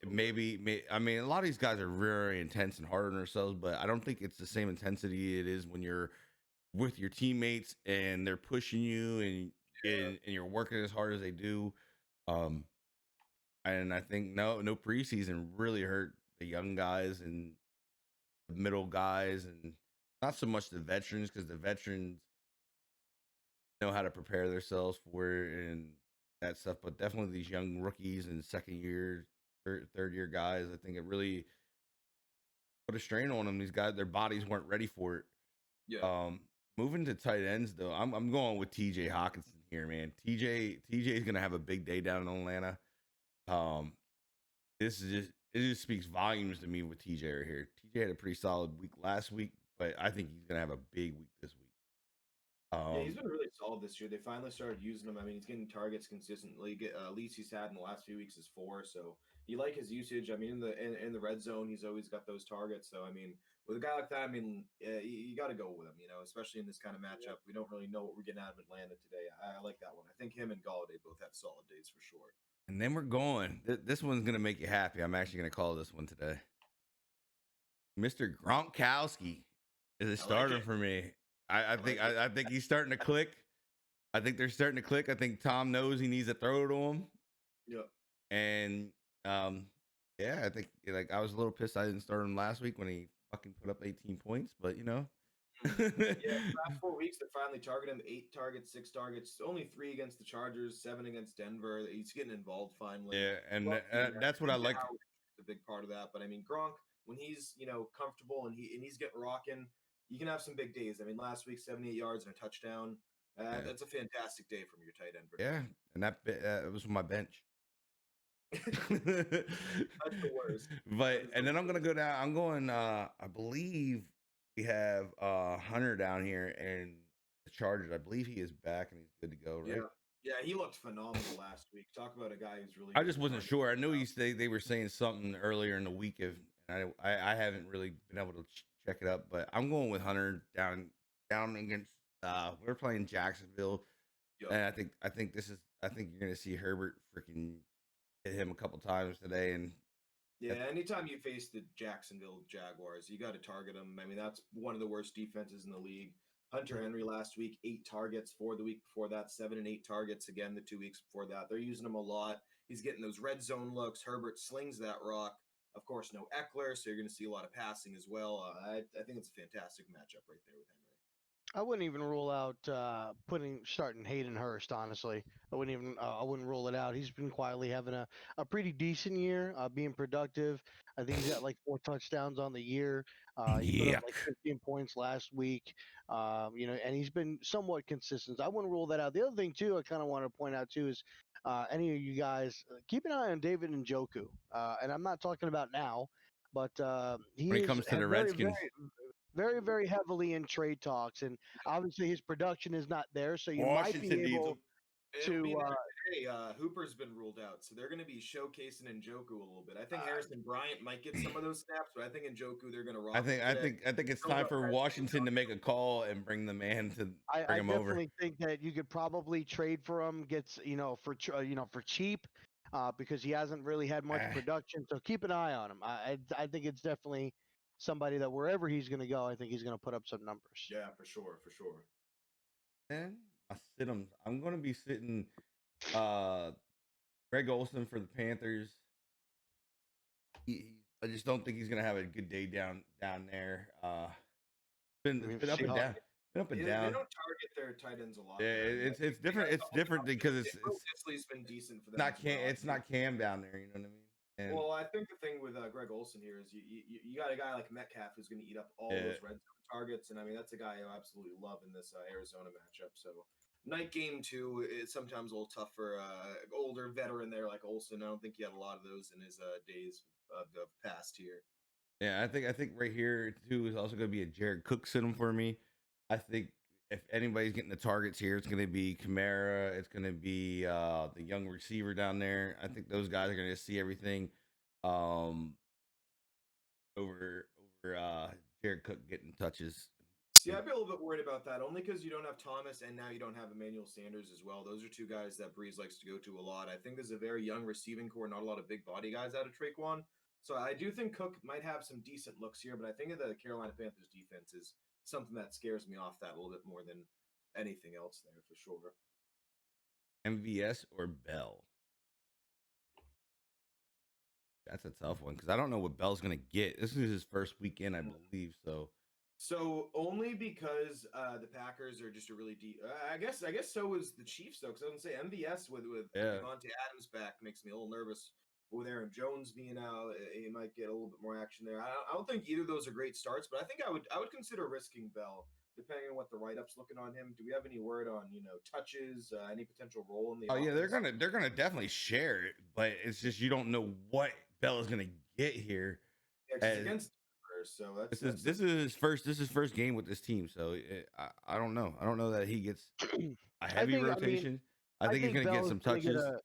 [SPEAKER 1] mean, a lot of these guys are very intense and hard on themselves, but I don't think it's the same intensity it is when you're with your teammates and they're pushing you and you're working as hard as they do. And I think no preseason really hurt the young guys and the middle guys, and not so much the veterans, because the veterans know how to prepare themselves for it and that stuff. But definitely these young rookies and second year, third year guys, I think it really put a strain on them. These guys, their bodies weren't ready for it.
[SPEAKER 2] Yeah.
[SPEAKER 1] Moving to tight ends though, I'm going with TJ Hawkinson here, man. TJ is gonna have a big day down in Atlanta. This is just speaks volumes to me with TJ right here. TJ had a pretty solid week last week, but I think he's gonna have a big week this week.
[SPEAKER 2] Yeah, he's been really solid this year. They finally started using him. I mean, he's getting targets consistently. Least he's had in the last few weeks is 4. So you like his usage. I mean, in the red zone, he's always got those targets. So I mean, with a guy like that, I mean, you got to go with him. You know, especially in this kind of matchup. We don't really know what we're getting out of Atlanta today. I like that one. I think him and Galladay both have solid days for sure.
[SPEAKER 1] And then we're going. This one's gonna make you happy. I'm actually gonna call this one today. Mr. Gronkowski is a starter for me. I think he's starting to click. I think they're starting to click. I think Tom knows he needs to throw to him.
[SPEAKER 2] Yep.
[SPEAKER 1] And yeah, I think like I was a little pissed I didn't start him last week when he fucking put up 18 points, but you know.
[SPEAKER 2] Yeah, the last 4 weeks they finally targeted him. 8 targets, 6 targets, only 3 against the Chargers, 7 against Denver. He's getting involved finally.
[SPEAKER 1] Yeah, and that's what I like.
[SPEAKER 2] A big part of that, but I mean Gronk, when he's comfortable and he's getting rocking, you can have some big days. I mean, last week 78 yards and a touchdown. That's a fantastic day from your tight end.
[SPEAKER 1] Yeah, and that was my bench.
[SPEAKER 2] That's the worst.
[SPEAKER 1] But and then I'm gonna go down. I'm going. I believe we have Hunter down here and the Chargers. I believe he is back and he's good to go. Right?
[SPEAKER 2] Yeah, he looked phenomenal last week. Talk about a guy who's really.
[SPEAKER 1] I just wasn't sure. I knew they were saying something earlier in the week. I haven't really been able to check it up, but I'm going with Hunter down against. We're playing Jacksonville, and I think you're gonna see Herbert freaking hit him a couple times today. And
[SPEAKER 2] yeah, anytime you face the Jacksonville Jaguars, you got to target them. I mean, that's one of the worst defenses in the league. Hunter Henry last week, 8 targets. For the week before that, 7 and 8 targets. Again, the 2 weeks before that, they're using him a lot. He's getting those red zone looks. Herbert slings that rock. Of course, no Eckler, so you're going to see a lot of passing as well. I think it's a fantastic matchup right there with Henry.
[SPEAKER 3] I wouldn't even rule out starting Hayden Hurst. Honestly, I wouldn't rule it out. He's been quietly having a pretty decent year, being productive. I think he's got like 4 touchdowns on the year. He put up like 15 points last week. And he's been somewhat consistent. I wouldn't rule that out. The other thing too, I kind of want to point out too is any of you guys keep an eye on David Njoku. And I'm not talking about now, but
[SPEAKER 1] when it comes to the Redskins.
[SPEAKER 3] Very, very heavily in trade talks, and obviously his production is not there. So you might be able to.
[SPEAKER 2] Hooper's been ruled out, so they're going to be showcasing Njoku a little bit. I think Harrison Bryant might get some of those snaps, but I think Njoku they're going to rock.
[SPEAKER 1] I think it's time for Washington to make a call and bring the man to bring him over.
[SPEAKER 3] I definitely think that you could probably trade for him, for cheap, because he hasn't really had much production. So keep an eye on him. I think it's definitely somebody that wherever he's going to go, I think he's going to put up some numbers.
[SPEAKER 2] Yeah, for sure.
[SPEAKER 1] Then I sit him. I'm going to be sitting Greg Olsen for the Panthers. I just don't think he's going to have a good day down there. Been up and down. They
[SPEAKER 2] don't target their tight ends a lot.
[SPEAKER 1] Yeah, it's different. It's different because it's
[SPEAKER 2] been decent for them.
[SPEAKER 1] It's not Cam down there. You know what I mean?
[SPEAKER 2] And well, I think the thing with Greg Olsen here is you got a guy like Metcalf who's going to eat up all those red zone targets, and I mean that's a guy I absolutely love in this Arizona matchup. So night game 2 is sometimes a little tough for older veteran there like Olsen. I don't think he had a lot of those in his days of past here.
[SPEAKER 1] Yeah, I think right here too is also going to be a Jared Cook system for me. I think if anybody's getting the targets here, it's going to be Kamara. It's going to be the young receiver down there. I think those guys are going to see everything over Jared Cook getting touches.
[SPEAKER 2] See, I'd be a little bit worried about that, only because you don't have Thomas and now you don't have Emmanuel Sanders as well. Those are 2 guys that Breeze likes to go to a lot. I think there's a very young receiving core, not a lot of big body guys out of Traquan. So I do think Cook might have some decent looks here, but I think the Carolina Panthers defense is something that scares me off that a little bit more than anything else there for sure.
[SPEAKER 1] MVS or Bell? That's a tough one because I don't know what Bell's gonna get. This is his first weekend, I believe.
[SPEAKER 2] So only because the Packers are just a really deep. I guess so is the Chiefs though, because I was gonna say MVS with
[SPEAKER 1] Yeah.
[SPEAKER 2] Devontae Adams back makes me a little nervous. With Aaron Jones being out, he might get a little bit more action there. I don't think either of those are great starts, but I think I would consider risking Bell depending on what the write-up's looking on him. Do we have any word on touches, any potential role in the?
[SPEAKER 1] Oh yeah, they're
[SPEAKER 2] offense?
[SPEAKER 1] gonna definitely share it, but it's just you don't know what Bell is gonna get here.
[SPEAKER 2] Yeah, 'cause he's against Denver, so that's
[SPEAKER 1] This is his first game with this team, so I don't know. I don't know that he gets a heavy rotation. I think he's gonna get
[SPEAKER 3] Bell's
[SPEAKER 1] some
[SPEAKER 3] gonna get
[SPEAKER 1] touches.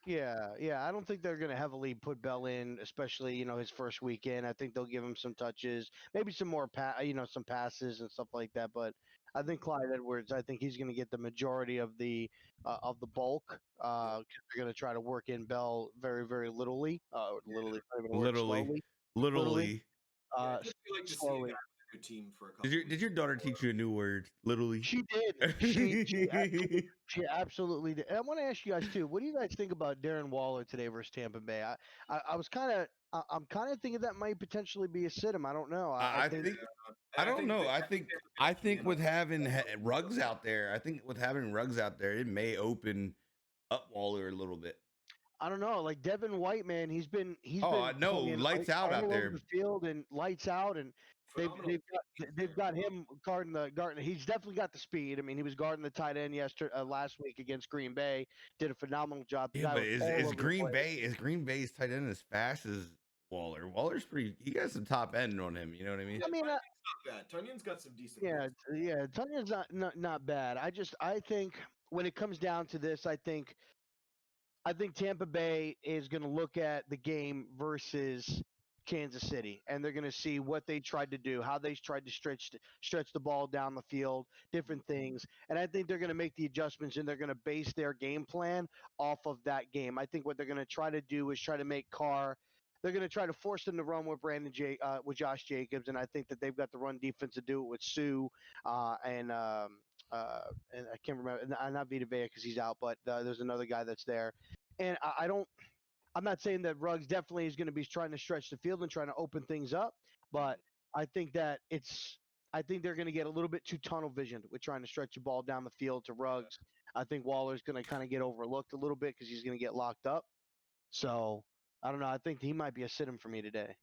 [SPEAKER 3] Yeah. I don't think they're going to heavily put Bell in, especially his first weekend. I think they'll give him some touches, maybe some more some passes and stuff like that. But I think Clyde Edwards, I think he's going to get the majority of the bulk. 'Cause they're going to try to work in Bell very, very littly. Literally, slowly.
[SPEAKER 1] Literally.
[SPEAKER 2] I just feel like to see a guy with a good team for a couple.
[SPEAKER 1] Did your daughter teach you a new word? Literally.
[SPEAKER 3] She did. She absolutely did. And I want to ask you guys too. What do you guys think about Darren Waller today versus Tampa Bay? I'm kind of thinking that might potentially be a sit-em. I don't know.
[SPEAKER 1] I don't know. I think with having Ruggs out there, it may open up Waller a little bit.
[SPEAKER 3] I don't know. Like Devin White, man, he's been
[SPEAKER 1] lights out out there.
[SPEAKER 3] The field and lights out, and they've got him guarding. He's definitely got the speed. I mean, he was guarding the tight end last week against Green Bay. Did a phenomenal job.
[SPEAKER 1] Yeah, but is Green Bay's tight end as fast as Waller? Waller's he got some top end on him. You know what I mean?
[SPEAKER 2] I mean, not bad. Tunyon's got some decent.
[SPEAKER 3] Yeah. Tunyon's not bad. I think when it comes down to this, I think Tampa Bay is going to look at the game versus Kansas City, and they're going to see what they tried to do, how they tried to stretch the ball down the field, different things. And I think they're going to make the adjustments, and they're going to base their game plan off of that game. I think what they're going to try to do is try to make Carr. They're going to try to force him to run with with Josh Jacobs, and I think that they've got the run defense to do it with Sue and I can't remember, not Vita Vea because he's out, but there's another guy that's there. And I'm not saying that Ruggs definitely is going to be trying to stretch the field and trying to open things up, but I think they're going to get a little bit too tunnel visioned with trying to stretch the ball down the field to Ruggs. I think Waller's going to kind of get overlooked a little bit because he's going to get locked up. So I don't know. I think he might be a sit-em for me today.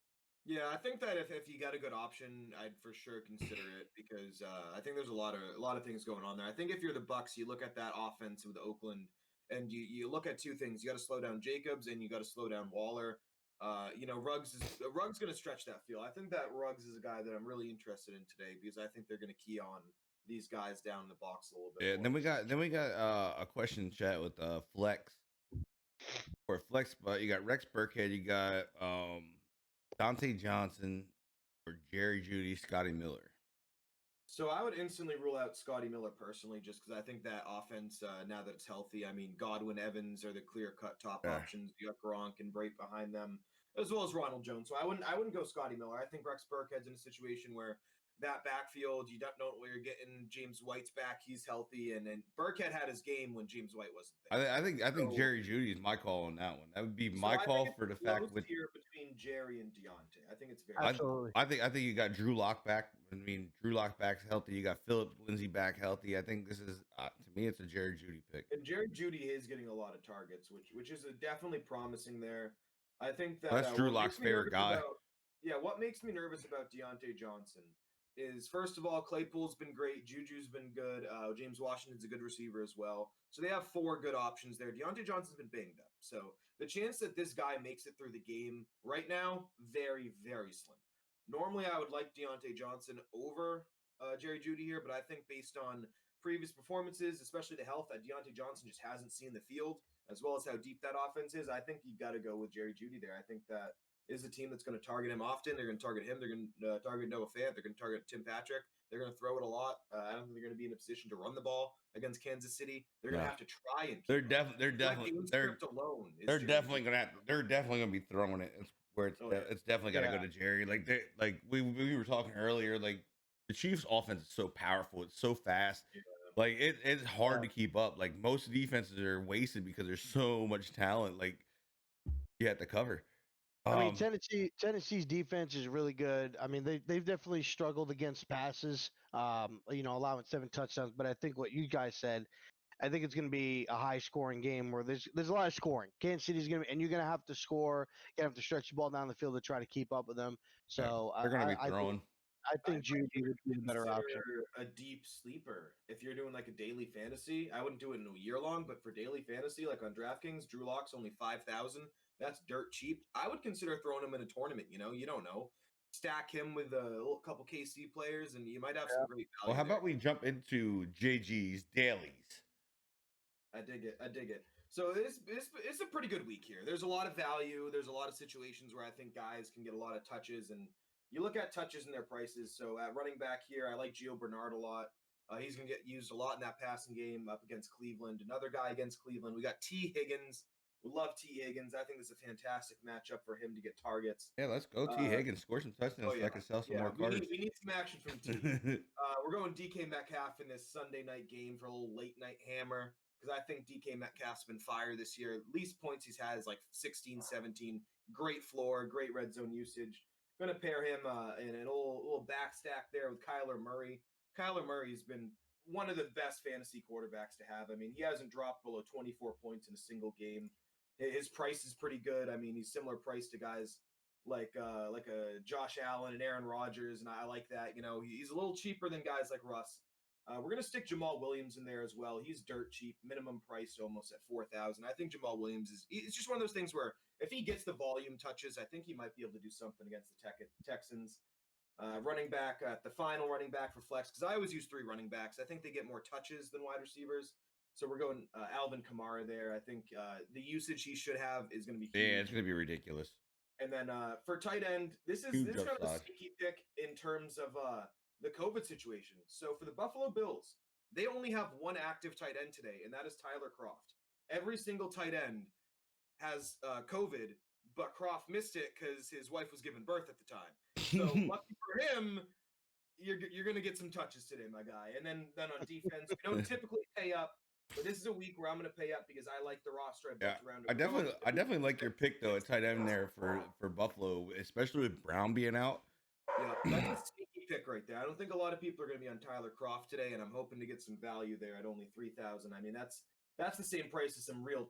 [SPEAKER 2] Yeah, I think that if you got a good option, I'd for sure consider it because I think there's a lot of things going on there. I think if you're the Bucks, you look at that offense with Oakland, and you look at two things. You got to slow down Jacobs, and you got to slow down Waller. Ruggs going to stretch that field. I think that Ruggs is a guy that I'm really interested in today because I think they're going to key on these guys down in the box a little bit.
[SPEAKER 1] Yeah, then we got a question in chat with Flex. For Flex, but you got Rex Burkhead, you got Dante Johnson, or Jerry Jeudy, Scotty Miller.
[SPEAKER 2] So I would instantly rule out Scotty Miller personally, just because I think that offense, now that it's healthy, I mean, Godwin, Evans are the clear-cut top options. You got Gronk and Brate behind them, as well as Ronald Jones. So I wouldn't go Scotty Miller. I think Rex Burkhead's in a situation where that backfield, you don't know where you're getting. James White's back; he's healthy, and then Burkhead had his game when James White wasn't there.
[SPEAKER 1] I think Jerry Jeudy is my call on that one. That would be my call for the fact with
[SPEAKER 2] here between Jerry and Deontay. I think it's very
[SPEAKER 3] absolutely.
[SPEAKER 1] I think you got Drew Lock back. I mean, Drew Lock back's healthy. You got Philip Lindsay back healthy. I think this is to me, it's a Jerry Jeudy pick.
[SPEAKER 2] And Jerry Jeudy is getting a lot of targets, which is definitely promising there. I think that
[SPEAKER 1] that's Drew Lock's favorite guy.
[SPEAKER 2] What makes me nervous about Deontay Johnson is, first of all, Claypool's been great. Juju's been good. James Washington's a good receiver as well. So they have four good options there. Deontay Johnson's been banged up. So the chance that this guy makes it through the game right now, very, very slim. Normally, I would like Deontay Johnson over Jerry Jeudy here, but I think based on previous performances, especially the health that Deontay Johnson just hasn't seen the field, as well as how deep that offense is, I think you got to go with Jerry Jeudy there. I think that is a team that's going to target him often. They're going to target him. They're going to target Noah Fant. They're going to target Tim Patrick. They're going to throw it a lot. I don't think they're going to be in a position to run the ball against Kansas City. They're going to have to try and.
[SPEAKER 1] They're definitely going to be throwing it. It's where it's definitely got to go to Jerry. Like we were talking earlier. Like the Chiefs' offense is so powerful. It's so fast. Yeah. Like it's hard to keep up. Like most defenses are wasted because there's so much talent. Like you have to cover.
[SPEAKER 3] I mean, Tennessee's defense is really good. I mean, they've definitely struggled against passes. Allowing 7 touchdowns. But I think what you guys said, I think it's going to be a high scoring game where there's a lot of scoring. Kansas City's going to, and you're going to have to score. You're going to have to stretch the ball down the field to try to keep up with them. So
[SPEAKER 1] they're going to be throwing.
[SPEAKER 3] I think Judy would be a better option.
[SPEAKER 2] A deep sleeper. If you're doing like a daily fantasy, I wouldn't do it in a year long, but for daily fantasy, like on DraftKings, Drew Lock's only 5,000. That's dirt cheap. I would consider throwing him in a tournament. You don't know. Stack him with a couple KC players, and you might have some great value.
[SPEAKER 1] Well, how about we jump into JG's dailies?
[SPEAKER 2] I dig it. So it's a pretty good week here. There's a lot of value. There's a lot of situations where I think guys can get a lot of touches, and you look at touches and their prices. So at running back here, I like Gio Bernard a lot. He's going to get used a lot in that passing game up against Cleveland. Another guy against Cleveland. We got T. Higgins. We love T. Higgins. I think this is a fantastic matchup for him to get targets.
[SPEAKER 1] Yeah, let's go T. Higgins. Score some touchdowns so I can sell some more cards.
[SPEAKER 2] We need some action from T. We're going DK Metcalf in this Sunday night game for a little late night hammer because I think DK Metcalf's been fire this year. Least points he's had is like 16, 17. Great floor, great red zone usage. Going to pair him in an little back stack there with Kyler Murray. Kyler Murray's been one of the best fantasy quarterbacks to have. I mean, he hasn't dropped below 24 points in a single game. His price is pretty good. I mean, he's similar price to guys like a Josh Allen and Aaron Rodgers, and I like that. He's a little cheaper than guys like Russ. We're going to stick Jamal Williams in there as well. He's dirt cheap, minimum price almost at 4,000. I think Jamal Williams it's just one of those things where if he gets the volume touches, I think he might be able to do something against the Texans. Running back, the final running back for flex, because I always use 3 running backs. I think they get more touches than wide receivers. So we're going Alvin Kamara there. I think the usage he should have is going to be huge.
[SPEAKER 1] Yeah, it's going to be ridiculous.
[SPEAKER 2] And then for tight end, this is kind of a sneaky pick in terms of the COVID situation. So for the Buffalo Bills, they only have one active tight end today, and that is Tyler Kroft. Every single tight end has COVID, but Kroft missed it because his wife was giving birth at the time. So lucky for him, you're going to get some touches today, my guy. And then on defense, we don't typically pay up, but this is a week where I'm going to pay up because I like the roster I built around it.
[SPEAKER 1] I definitely like your pick though, at tight end there for Buffalo, especially with Brown being out.
[SPEAKER 2] Yeah, that's a sneaky pick right there. I don't think a lot of people are going to be on Tyler Kroft today, and I'm hoping to get some value there at only 3,000. I mean, that's the same price as some real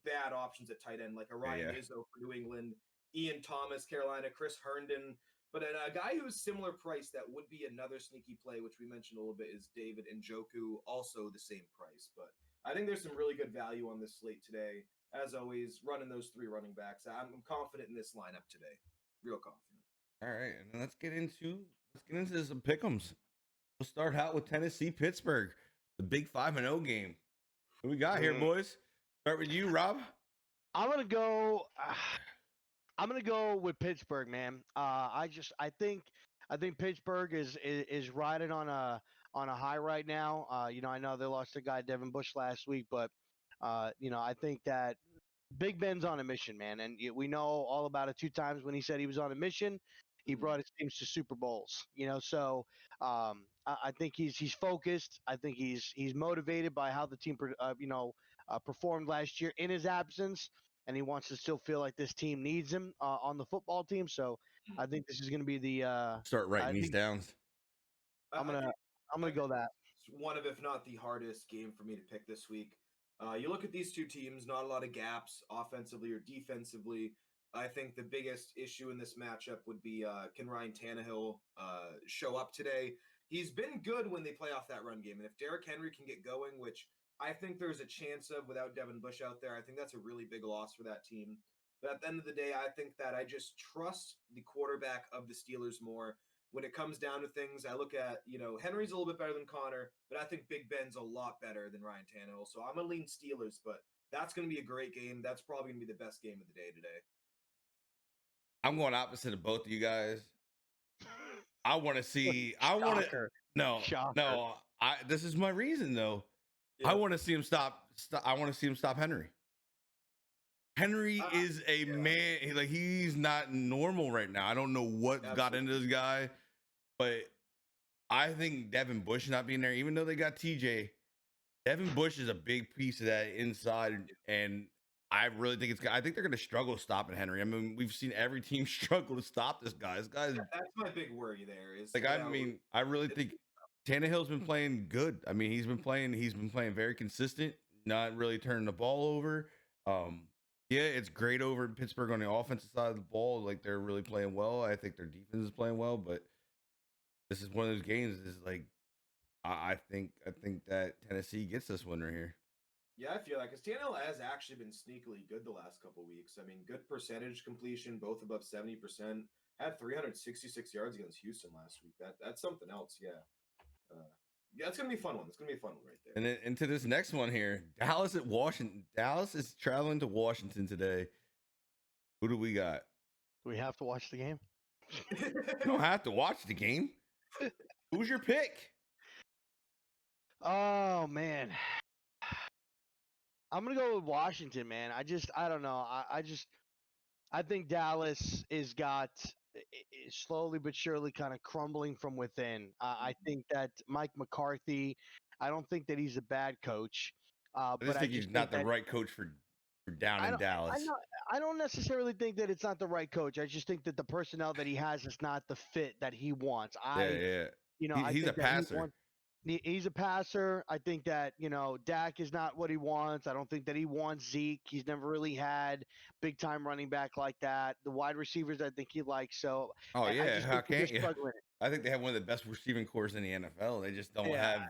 [SPEAKER 2] bad options at tight end, like a Ryan Izzo for New England, Ian Thomas, Carolina, Chris Herndon. But a guy who's similar price that would be another sneaky play, which we mentioned a little bit, is David Njoku, also the same price. But I think there's some really good value on this slate today. As always, running those 3 running backs. I'm confident in this lineup today. Real confident.
[SPEAKER 1] All right, and then let's get into some pick'ems. We'll start out with Tennessee Pittsburgh, the big 5-0 game. What we got here, boys? Start with you, Rob.
[SPEAKER 3] I'm gonna go with Pittsburgh, man. I think Pittsburgh is riding on a high right now. I know they lost their guy Devin Bush last week, but I think that Big Ben's on a mission, man, and we know all about it. 2 times when he said he was on a mission, he brought his teams to Super Bowls. So I think he's focused. I think he's motivated by how the team performed last year in his absence, and he wants to still feel like this team needs him on the football team. So I think this is going to be the
[SPEAKER 1] start writing these down.
[SPEAKER 3] I'm gonna go that.
[SPEAKER 2] It's one of, if not the hardest game for me to pick this week. You look at these 2 teams, not a lot of gaps offensively or defensively. I think the biggest issue in this matchup would be can Ryan Tannehill show up today? He's been good when they play off that run game. And if Derrick Henry can get going, which I think there's a chance of without Devin Bush out there, I think that's a really big loss for that team. But at the end of the day, I think that I just trust the quarterback of the Steelers more. When it comes down to things, I look at, Henry's a little bit better than Connor, but I think Big Ben's a lot better than Ryan Tannehill. So I'm going to lean Steelers, but that's going to be a great game. That's probably going to be the best game of the day today.
[SPEAKER 1] I'm going opposite of both of you guys. This is my reason though. Yeah. I want to see him stop Henry. Henry is a man. He's not normal right now. I don't know what got into this guy, but I think Devin Bush not being there, even though they got TJ, Devin Bush is a big piece of that inside, and I really think I think they're going to struggle stopping Henry. I mean, we've seen every team struggle to stop this guy. This guy's
[SPEAKER 2] That's my big worry there. Is
[SPEAKER 1] like, I mean, I really think Tannehill's been playing good. I mean, he's been playing very consistent, not really turning the ball over. Yeah, it's great over in Pittsburgh on the offensive side of the ball. Like, they're really playing well. I think their defense is playing well, but this is one of those games. Is like, I think that Tennessee gets this one right here.
[SPEAKER 2] Yeah, I feel like because Tannehill has actually been sneakily good the last couple weeks. I mean, good percentage completion, both above 70%. Had 366 yards against Houston last week. That's something else. Yeah. Yeah, it's gonna be a fun one. It's gonna be a fun one right there.
[SPEAKER 1] And then into this next one here, Dallas at Washington. Dallas is traveling to Washington today. Who do we got?
[SPEAKER 3] Do we have to watch the game?
[SPEAKER 1] You don't have to watch the game. Who's your pick?
[SPEAKER 3] Oh man, I'm gonna go with Washington, man. I don't know. I think Dallas is slowly but surely kind of crumbling from within. I think that Mike McCarthy. I don't think that he's a bad coach.
[SPEAKER 1] I just think he's not the right coach for down in Dallas.
[SPEAKER 3] I don't necessarily think that it's not the right coach. I just think that the personnel that he has is not the fit that he wants.
[SPEAKER 1] He's a passer.
[SPEAKER 3] He's a passer. I think that, Dak is not what he wants. I don't think that he wants Zeke. He's never really had big time running back like that. The wide receivers, I think he likes. So,
[SPEAKER 1] how can't you? I think they have one of the best receiving corps in the NFL. They just don't have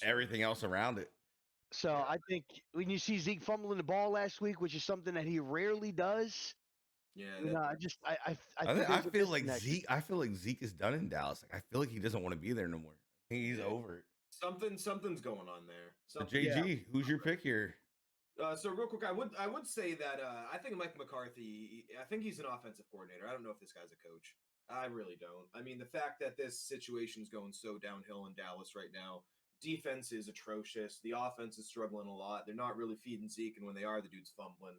[SPEAKER 1] everything else around it.
[SPEAKER 3] So I think when you see Zeke fumbling the ball last week, which is something that he rarely does.
[SPEAKER 2] Yeah,
[SPEAKER 1] I feel like Zeke is done in Dallas. Like, I feel like he doesn't want to be there no more. He's over it.
[SPEAKER 2] Something's going on there.
[SPEAKER 1] JG, who's your pick here?
[SPEAKER 2] So real quick, I would say that I think Mike McCarthy. I think he's an offensive coordinator. I don't know if this guy's a coach. I really don't. I mean, the fact that this situation is going so downhill in Dallas right now, defense is atrocious. The offense is struggling a lot. They're not really feeding Zeke, and when they are, the dude's fumbling.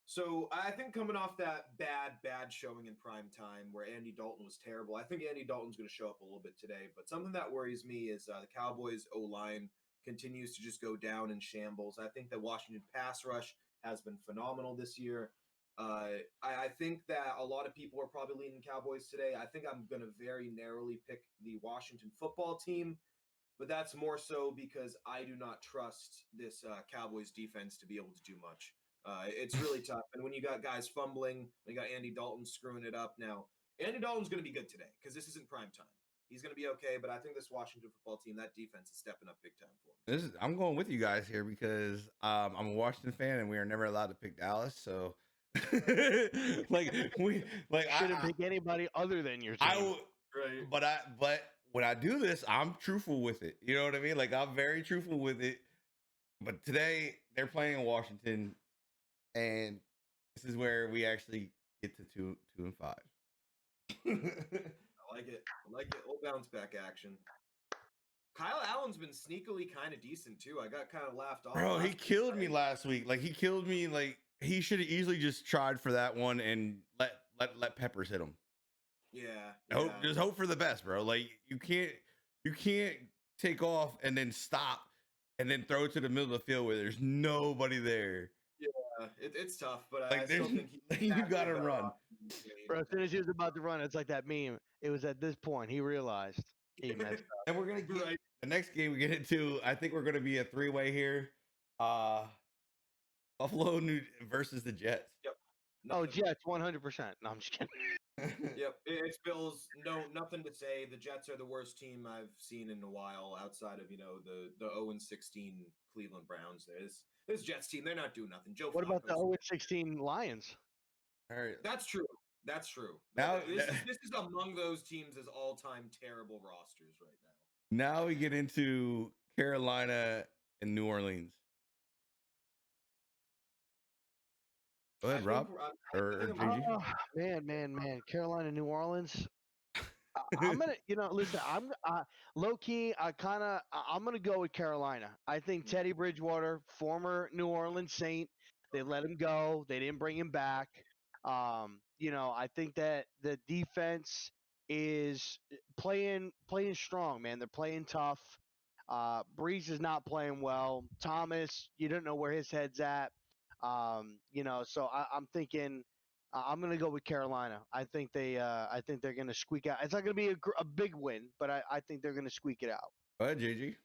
[SPEAKER 2] So I think coming off that bad showing in prime time where Andy Dalton was terrible, I think Andy Dalton's going to show up a little bit today. But something that worries me is the Cowboys' O-line continues to just go down in shambles. I think the Washington pass rush has been phenomenal this year. I think that a lot of people are probably leaning Cowboys today. I think I'm going to very narrowly pick the Washington football team, but that's more so because I do not trust this Cowboys defense to be able to do much. It's really tough. And when you got guys fumbling, you got Andy Dalton screwing it up. Now, Andy Dalton's going to be good today because this isn't prime time. He's going to be okay, but I think this Washington football team, that defense is stepping up big time for me.
[SPEAKER 1] I'm going with you guys here because I'm a Washington fan and we are never allowed to pick Dallas. So,
[SPEAKER 3] shouldn't pick anybody other than your team.
[SPEAKER 1] But when I do this, I'm truthful with it. You know what I mean? Like, I'm very truthful with it. But today they're playing in Washington. And this is where we actually get to 2 and 5.
[SPEAKER 2] I like it. Old bounce back action. Kyle Allen's been sneakily kind of decent too. I got kind of laughed off.
[SPEAKER 1] Bro, he killed me last week. Like, he killed me. Like, he should have easily just tried for that one and let Peppers hit him.
[SPEAKER 2] Yeah.
[SPEAKER 1] Just hope for the best, bro. Like, you can't take off and then stop and then throw it to the middle of the field where there's nobody there.
[SPEAKER 2] It's tough, but
[SPEAKER 1] like,
[SPEAKER 2] I still think
[SPEAKER 1] you gotta run.
[SPEAKER 3] Bro, as soon as he was about to run, it's like that meme. It was at this point he realized he messed up.
[SPEAKER 1] And we're gonna get the next game we get into. I think we're gonna be a 3-way here. Buffalo versus the Jets.
[SPEAKER 2] Yep.
[SPEAKER 3] Jets, 100%. No, I'm just kidding.
[SPEAKER 2] Yep, it's Bills. No, nothing to say. The Jets are the worst team I've seen in a while, outside of the 0-16 Cleveland Browns. This Jets team, they're not doing nothing.
[SPEAKER 3] What about the 0-16 Lions?
[SPEAKER 1] All right,
[SPEAKER 2] that's true.
[SPEAKER 1] Now
[SPEAKER 2] this is among those teams as all-time terrible rosters right now.
[SPEAKER 1] Now we get into Carolina and New Orleans. Go ahead, Rob or JG.
[SPEAKER 3] Oh, man, Carolina, New Orleans. I'm gonna, listen. I'm low key. I'm gonna go with Carolina. I think Teddy Bridgewater, former New Orleans Saint, they let him go. They didn't bring him back. I think that the defense is playing strong, man. They're playing tough. Breeze is not playing well. Thomas, you don't know where his head's at. So I'm thinking I'm going to go with Carolina. I think they're going to squeak out. It's not going to be a big win, but I think they're going to squeak it out.
[SPEAKER 1] Go ahead, JG.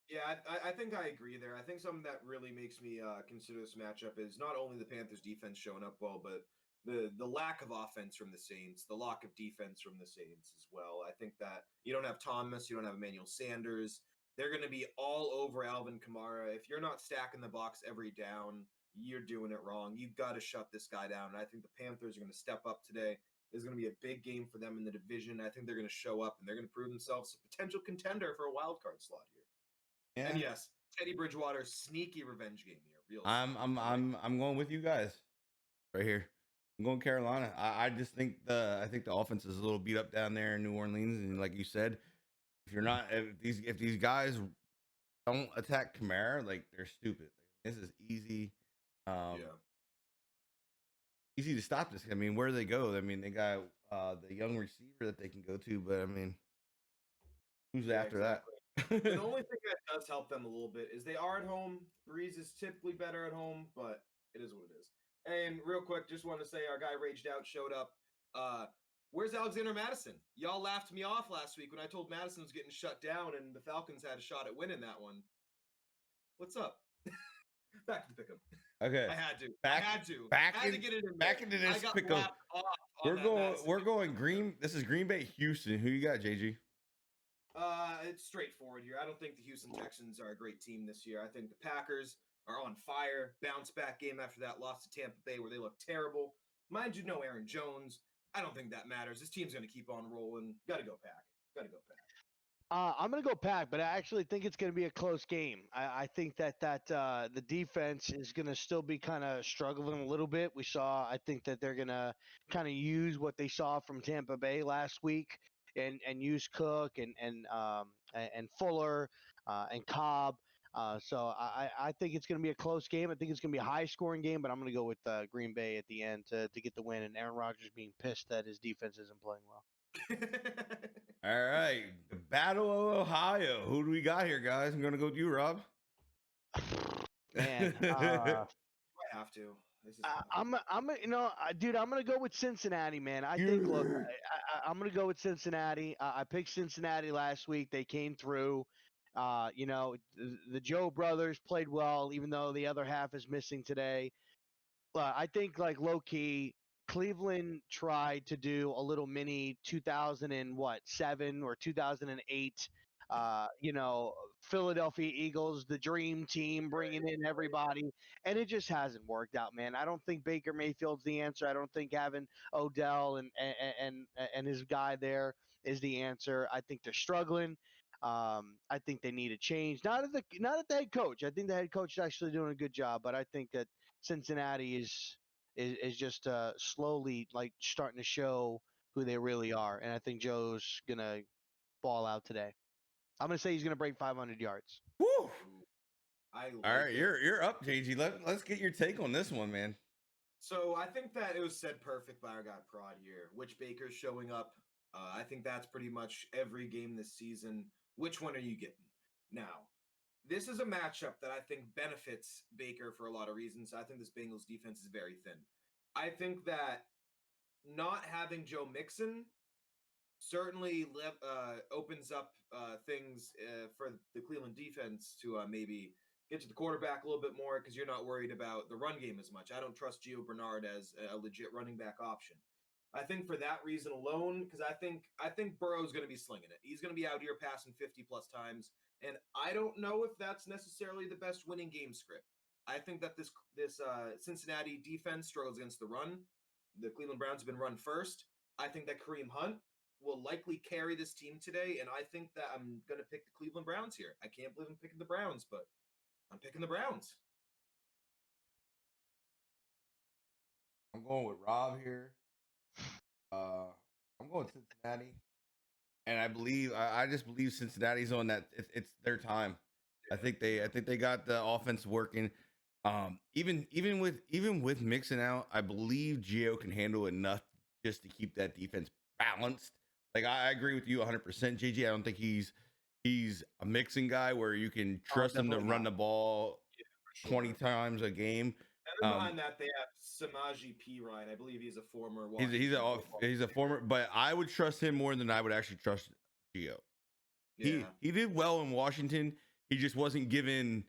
[SPEAKER 2] Yeah, I think I agree there. I think something that really makes me consider this matchup is not only the Panthers' defense showing up well, but the lack of offense from the Saints, the lack of defense from the Saints as well. I think that you don't have Thomas, you don't have Emmanuel Sanders. They're going to be all over Alvin Kamara. If you're not stacking the box every down, you're doing it wrong. You've got to shut this guy down. And I think the Panthers are going to step up today. It's going to be a big game for them in the division. I think they're going to show up and they're going to prove themselves a potential contender for a wild card slot here. Yeah. And yes, Teddy Bridgewater's sneaky revenge game here.
[SPEAKER 1] I'm going with you guys right here. I'm going Carolina. I just think the offense is a little beat up down there in New Orleans, and like you said, if these guys don't attack Kamara, like they're stupid. This is easy. Easy to stop this. I mean, where do they go? I mean, they got the young receiver that they can go to, but I mean, who's after that?
[SPEAKER 2] The only thing that does help them a little bit is they are at home. Breeze is typically better at home, but it is what it is. And real quick, just want to say our guy Raged Out showed up. Where's Alexander Madison? Y'all laughed me off last week when I told Madison was getting shut down and the Falcons had a shot at winning that one. What's up? Back to the pick'em.
[SPEAKER 1] Okay.
[SPEAKER 2] I had to. Get it in
[SPEAKER 1] back into this pick'em. We're going Green. This is Green Bay, Houston. Who you got, JG?
[SPEAKER 2] It's straightforward here. I don't think the Houston Texans are a great team this year. I think the Packers are on fire. Bounce back game after that loss to Tampa Bay where they look terrible. Mind you, no Aaron Jones. I don't think that matters. This team's going to keep on rolling. Got to go Pack.
[SPEAKER 3] I'm going to go Pack, but I actually think it's going to be a close game. I think that the defense is going to still be kind of struggling a little bit. I think that they're going to kind of use what they saw from Tampa Bay last week and use Cook and Fuller and Cobb. So I think it's going to be a close game. I think it's going to be a high-scoring game, but I'm going to go with Green Bay at the end to get the win, and Aaron Rodgers being pissed that his defense isn't playing well.
[SPEAKER 1] All right, the Battle of Ohio. Who do we got here, guys? I'm going to go with you, Rob.
[SPEAKER 3] Man,
[SPEAKER 2] I have to.
[SPEAKER 3] Dude, I'm gonna go with Cincinnati, man. I think. Look, I'm gonna go with Cincinnati. I picked Cincinnati last week. They came through. The Joe brothers played well, even though the other half is missing today. But I think, like low key, Cleveland tried to do a little mini 2007 or 2008. Philadelphia Eagles, the dream team, bringing in everybody, and it just hasn't worked out, man. I don't think Baker Mayfield's the answer. I don't think having Odell and his guy there is the answer. I think they're struggling. I think they need a change. Not at the head coach. I think the head coach is actually doing a good job, but I think that Cincinnati is just slowly like starting to show who they really are, and I think Joe's gonna ball out today. I'm gonna say he's gonna break 500 yards.
[SPEAKER 1] Woo! All right, you're up, JG. Let's get your take on this one, man.
[SPEAKER 2] So I think that it was said perfect by our guy Prod here. Which Baker's showing up? I think that's pretty much every game this season. Which one are you getting? Now, this is a matchup that I think benefits Baker for a lot of reasons. I think this Bengals defense is very thin. I think that not having Joe Mixon certainly opens up things for the Cleveland defense to maybe get to the quarterback a little bit more because you're not worried about the run game as much. I don't trust Gio Bernard as a legit running back option. I think for that reason alone, because I think Burrow's going to be slinging it. He's going to be out here passing 50-plus times, and I don't know if that's necessarily the best winning game script. I think that this Cincinnati defense struggles against the run. The Cleveland Browns have been run first. I think that Kareem Hunt will likely carry this team today, and I think that I'm going to pick the Cleveland Browns here. I can't believe I'm picking the Browns, but I'm picking the Browns.
[SPEAKER 1] I'm going with Rob here. I'm going Cincinnati, and I just believe Cincinnati's on that. It's their time. I think they got the offense working. Even with Mixon out, I believe Gio can handle enough just to keep that defense balanced. Like I agree with you 100%, JG. I don't think he's a mixing guy where you can trust him to run the ball 20 times a game.
[SPEAKER 2] And behind that, they have Samaje Perine. I believe he's a former.
[SPEAKER 1] He's a former, but I would trust him more than I would actually trust Gio.
[SPEAKER 2] Yeah.
[SPEAKER 1] He did well in Washington. He just wasn't given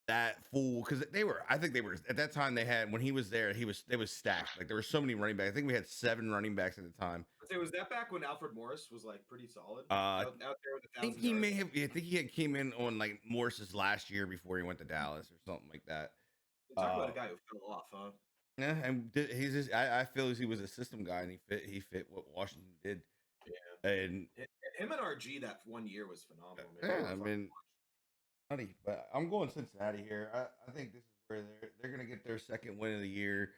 [SPEAKER 1] that full, because I think they were at that time, when he was there, they was stacked. Like there were so many running backs. I think we had 7 running backs at the time.
[SPEAKER 2] Was that back when Alfred Morris was like pretty solid out there with 1,000
[SPEAKER 1] I think he may have. I think he came in on like Morris's last year before he went to Dallas or something like that.
[SPEAKER 2] Talk about a guy who fell off, huh?
[SPEAKER 1] Yeah, and he's just. I feel as he was a system guy, and he fit what Washington did.
[SPEAKER 2] Yeah,
[SPEAKER 1] and
[SPEAKER 2] him and RG that 1 year was phenomenal.
[SPEAKER 1] Yeah, I mean, funny, but I'm going Cincinnati here. I think this is where they're gonna get their second win of the year,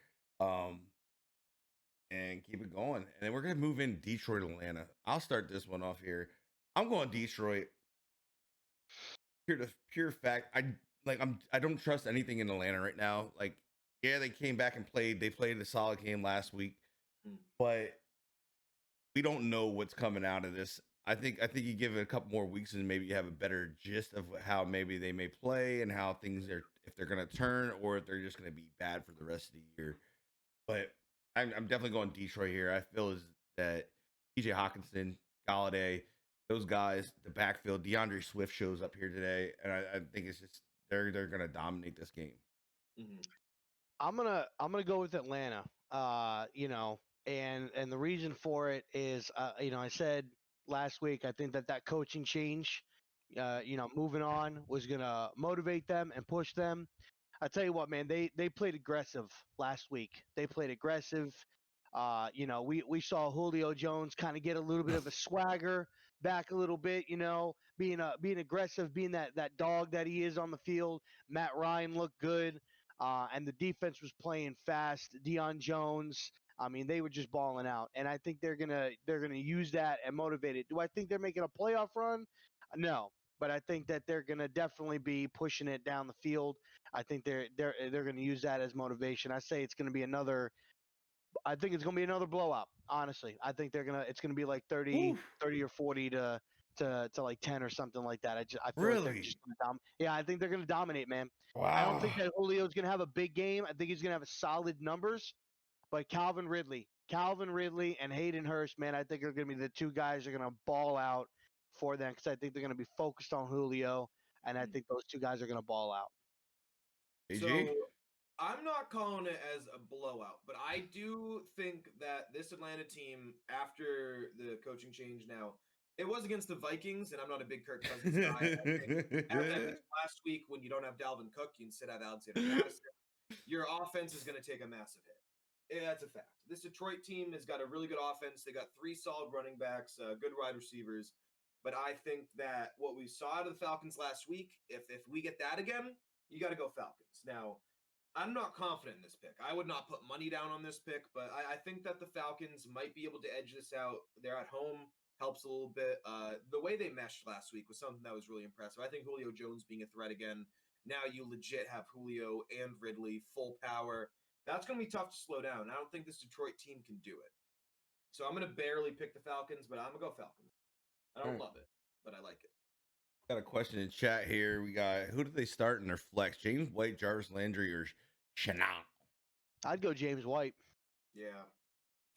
[SPEAKER 1] and keep it going. And then we're gonna move in Detroit, Atlanta. I'll start this one off here. I'm going Detroit. Pure fact. I don't trust anything in Atlanta right now. Like, yeah, they came back and played. They played a solid game last week, but we don't know what's coming out of this. I think you give it a couple more weeks and maybe you have a better gist of how maybe they may play and how things are, if they're going to turn or if they're just going to be bad for the rest of the year. But I'm definitely going Detroit here. I feel as that TJ Hawkinson, Galladay, those guys, the backfield, DeAndre Swift shows up here today, and I think it's just they're going to dominate this game.
[SPEAKER 3] Mm-hmm. I'm gonna go with Atlanta. And the reason for it is, I said last week, I think that coaching change, moving on was going to motivate them and push them. I tell you what, man, they played aggressive last week. They played aggressive. We saw Julio Jones kind of get a little bit of a swagger back a little bit, being aggressive, being that dog that he is on the field. Matt Ryan looked good. And the defense was playing fast. Deion Jones, I mean, they were just balling out, and I think they're gonna use that and motivate it. Do I think they're making a playoff run? No, but I think that they're gonna definitely be pushing it down the field. I think they're gonna use that as motivation. I say it's gonna be another. I think it's gonna be another blowout. Honestly, I think it's gonna be like 30 or 40 to like 10 or something like that. I feel
[SPEAKER 1] really?
[SPEAKER 3] like they're just gonna I think they're gonna dominate, man.
[SPEAKER 1] Wow.
[SPEAKER 3] I don't think that Julio's gonna have a big game. I think he's gonna have a solid numbers. But Calvin Ridley and Hayden Hurst, man, I think are going to be the 2 guys that are going to ball out for them because I think they're going to be focused on Julio, and I think those 2 guys are going to ball out.
[SPEAKER 2] So I'm not calling it as a blowout, but I do think that this Atlanta team, after the coaching change now, it was against the Vikings, and I'm not a big Kirk Cousins guy. Last week, when you don't have Dalvin Cook, you instead have Alexander Madison, your offense is going to take a massive hit. Yeah, that's a fact. This Detroit team has got a really good offense. They got 3 solid running backs, good wide receivers. But I think that what we saw out of the Falcons last week, if we get that again, you got to go Falcons. Now, I'm not confident in this pick. I would not put money down on this pick, but I think that the Falcons might be able to edge this out. They're at home, helps a little bit. The way they meshed last week was something that was really impressive. I think Julio Jones being a threat again. Now you legit have Julio and Ridley full power. That's going to be tough to slow down. I don't think this Detroit team can do it. So I'm going to barely pick the Falcons, but I'm going to go Falcons. I don't love it, but I like it.
[SPEAKER 1] Got a question in chat here. We got, who do they start in their flex? James White, Jarvis Landry, or Shenault?
[SPEAKER 3] I'd go James White.
[SPEAKER 2] Yeah,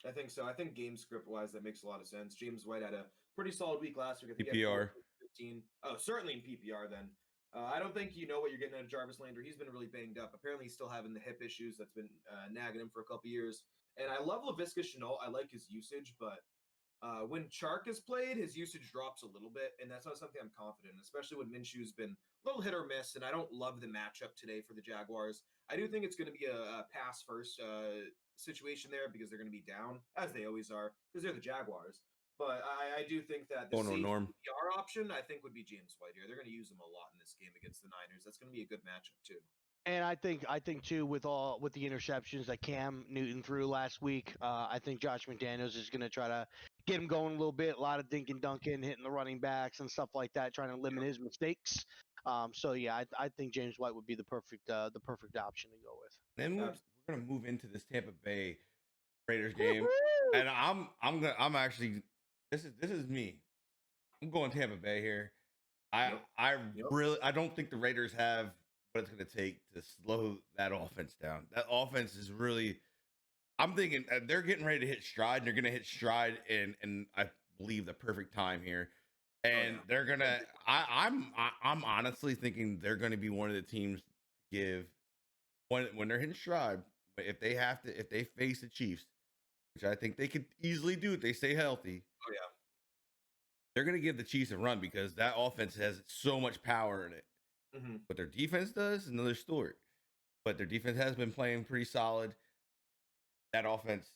[SPEAKER 2] I think so. I think game script wise, that makes a lot of sense. James White had a pretty solid week last week. I think
[SPEAKER 1] PPR.
[SPEAKER 2] 15. Oh, certainly in PPR then. I don't think you know what you're getting out of Jarvis Landry. He's been really banged up. Apparently, he's still having the hip issues that's been nagging him for a couple years. And I love Laviska Shenault. I like his usage, but when Chark is played, his usage drops a little bit, and that's not something I'm confident in, especially when Minshew's been a little hit or miss, and I don't love the matchup today for the Jaguars. I do think it's going to be a pass-first situation there because they're going to be down, as they always are, because they're the Jaguars. But I do think that the safe PPR option, I think, would be James White here. They're going to use him a lot in this game against the Niners. That's going to be a good matchup, too.
[SPEAKER 3] And I think too, with the interceptions that Cam Newton threw last week, I think Josh McDaniels is going to try to get him going a little bit. A lot of dink and dunking, hitting the running backs and stuff like that, trying to limit his mistakes. So yeah, I think James White would be the perfect option to go with.
[SPEAKER 1] Then we're going to move into this Tampa Bay Raiders game, and I'm actually this is me. I'm going Tampa Bay here. I don't think the Raiders have what it's going to take to slow that offense down. That offense is really. I'm thinking they're getting ready to hit stride. And they're going to hit stride in I believe the perfect time here, and they're gonna. I'm honestly thinking they're going to be one of the teams to give when they're hitting stride. If they face the Chiefs, which I think they could easily do if they stay healthy.
[SPEAKER 2] Oh yeah,
[SPEAKER 1] they're going to give the Chiefs a run because that offense has so much power in it.
[SPEAKER 2] Mm-hmm.
[SPEAKER 1] What their defense does, another story. But their defense has been playing pretty solid. That offense,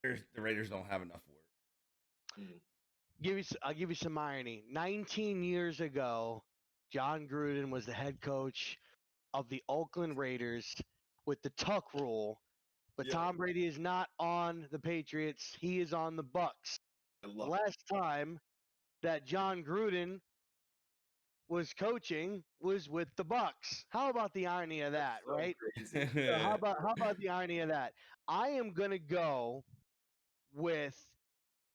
[SPEAKER 1] the Raiders don't have enough for it.
[SPEAKER 3] I'll give you some irony. 19 years ago, John Gruden was the head coach of the Oakland Raiders with the Tuck rule, but Tom Brady is not on the Patriots. He is on the Bucks. The last time that John Gruden was coaching was with the Bucks. How about the irony of that,
[SPEAKER 2] so
[SPEAKER 3] right? So how about the irony of that? I am gonna go with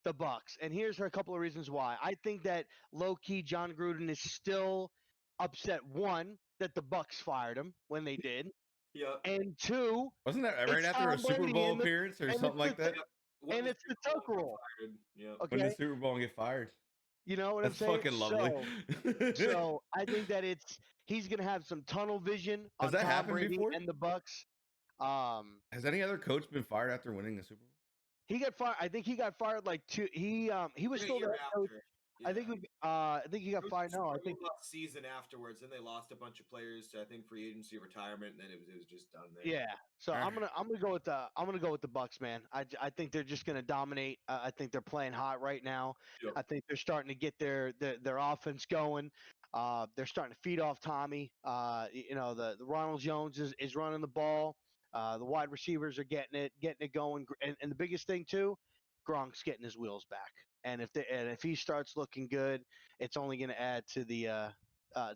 [SPEAKER 3] the Bucks, and here's a couple of reasons why. I think that low key John Gruden is still upset. One, that the Bucks fired him when they did.
[SPEAKER 2] Yeah.
[SPEAKER 3] And two,
[SPEAKER 1] wasn't that right after a Super Bowl appearance or something like that?
[SPEAKER 3] And it's the Tuck rule.
[SPEAKER 2] Yeah.
[SPEAKER 1] Okay. Win the Super Bowl and get fired.
[SPEAKER 3] You know what
[SPEAKER 1] That's
[SPEAKER 3] I'm saying?
[SPEAKER 1] Fucking lovely.
[SPEAKER 3] So I think that he's gonna have some tunnel vision on Tom Brady
[SPEAKER 1] before?
[SPEAKER 3] and the Bucks.
[SPEAKER 1] Has any other coach been fired after winning the Super Bowl?
[SPEAKER 3] He got fired. I think he got fired like two. He was still the head coach. Yeah. I think he got fired. No, I think
[SPEAKER 2] season afterwards. Then they lost a bunch of players to free agency, retirement, and then it was just done there.
[SPEAKER 3] Yeah. So I'm gonna go with the Bucks, man. I think they're just gonna dominate. I think they're playing hot right now. Yep. I think they're starting to get their offense going. They're starting to feed off Tommy. The Ronald Jones is running the ball. The wide receivers are getting it going, and the biggest thing too, Gronk's getting his wheels back. And if he starts looking good, it's only going to add to the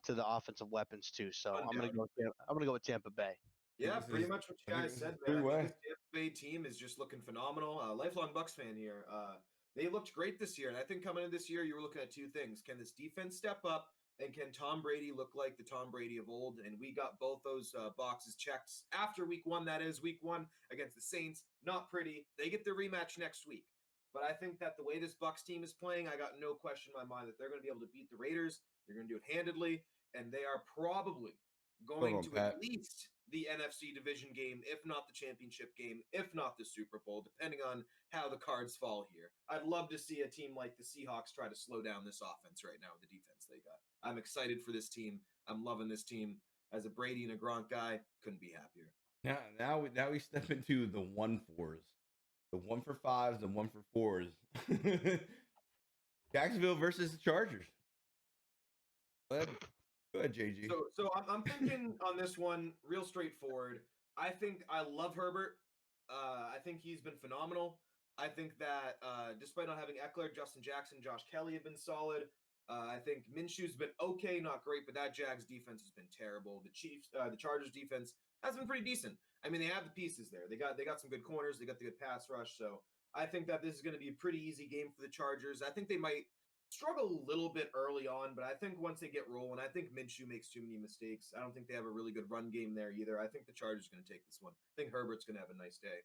[SPEAKER 3] offensive weapons too. So I'm going to go with Tampa Bay.
[SPEAKER 2] Yeah, pretty much what you guys said, man. I think this Tampa Bay team is just looking phenomenal. Lifelong Bucks fan here. They looked great this year, and I think coming in this year, you were looking at two things: can this defense step up? And can Tom Brady look like the Tom Brady of old? And we got both those boxes checked after week one. That is week one against the Saints. Not pretty. They get the rematch next week. But I think that the way this Bucks team is playing, I got no question in my mind that they're going to be able to beat the Raiders. They're going to do it handedly. And they are probably going to at least the NFC division game, if not the championship game, if not the Super Bowl, depending on how the cards fall here. I'd love to see a team like the Seahawks try to slow down this offense right now with the defense they got. I'm excited for this team. I'm loving this team. As a Brady and a Gronk guy, couldn't be happier.
[SPEAKER 1] Now we step into the 1-4s. The 1-for-5s and 1-for-4s. Jacksonville versus the Chargers. Go ahead, JG.
[SPEAKER 2] So I'm thinking on this one, real straightforward. I think I love Herbert. I think he's been phenomenal. I think that despite not having Eckler, Justin Jackson, Josh Kelly have been solid. I think Minshew's been okay, not great, but that Jags defense has been terrible. The Chargers defense has been pretty decent. I mean, they have the pieces there. They got some good corners. They got the good pass rush. So I think that this is going to be a pretty easy game for the Chargers. I think they might struggle a little bit early on, but I think once they get rolling, I think Minshew makes too many mistakes. I don't think they have a really good run game there either. I think the Chargers are going to take this one. I think Herbert's going to have a nice day.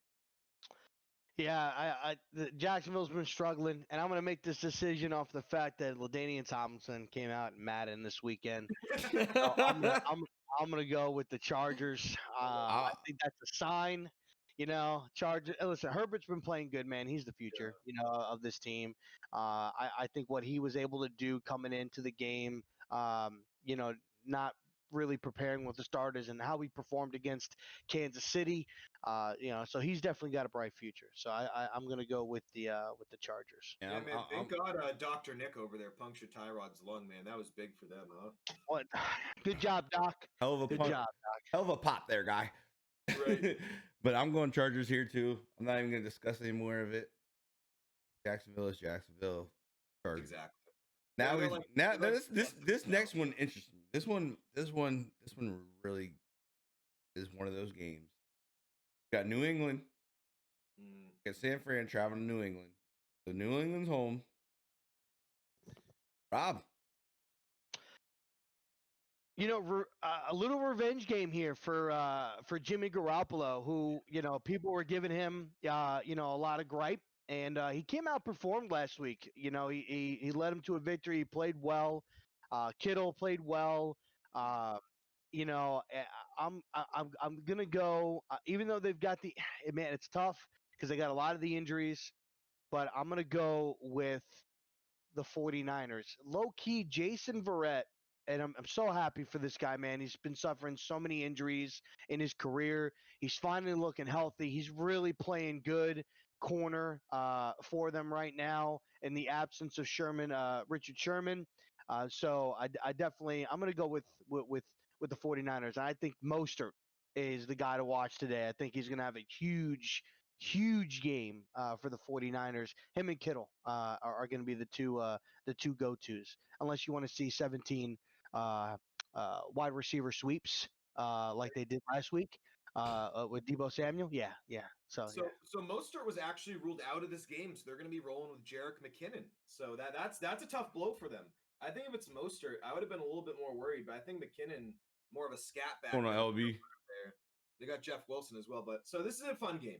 [SPEAKER 3] Yeah, Jacksonville's been struggling, and I'm going to make this decision off the fact that LaDainian Tomlinson came out in Madden this weekend. So I'm going to go with the Chargers. I think that's a sign. Chargers. Listen, Herbert's been playing good, man. He's the future, of this team. I think what he was able to do coming into the game, not really preparing with the starters and how he performed against Kansas City, so he's definitely got a bright future. So I'm going to go with the Chargers.
[SPEAKER 2] Yeah, man. Thank God Dr. Nick over there punctured Tyrod's lung, man. That was big for them, huh?
[SPEAKER 3] What? Good job, Doc. Good job, Doc.
[SPEAKER 1] Hell of a pop there, guy.
[SPEAKER 2] Right.
[SPEAKER 1] But I'm going Chargers here too. I'm not even going to discuss any more of it. Jacksonville is Jacksonville. Chargers.
[SPEAKER 2] Exactly.
[SPEAKER 1] This next one interests me. This one really is one of those games. Got New England. Got San Fran traveling to New England. So New England's home. Rob.
[SPEAKER 3] A little revenge game here for Jimmy Garoppolo, who people were giving him a lot of gripe, and he came out performed last week. He led him to a victory. He played well. Kittle played well. Uh, you know, eh, I'm gonna go, even though they've got man, it's tough because they got a lot of the injuries, but I'm gonna go with the 49ers. Low key, Jason Verrett, and I'm so happy for this guy, man. He's been suffering so many injuries in his career. He's finally looking healthy. He's really playing good corner for them right now in the absence of Richard Sherman. So I definitely, I'm going to go with the 49ers. And I think Mostert is the guy to watch today. I think he's going to have a huge game for the 49ers. Him and Kittle are going to be the two go-tos, unless you want to see 17 wide receiver sweeps like they did last week with Deebo Samuel. Yeah. So
[SPEAKER 2] Mostert was actually ruled out of this game, so they're going to be rolling with Jerick McKinnon. So that's a tough blow for them. I think if it's Mostert, I would have been a little bit more worried, but I think McKinnon more of a scat back.
[SPEAKER 1] On LB.
[SPEAKER 2] They got Jeff Wilson as well, but so this is a fun game.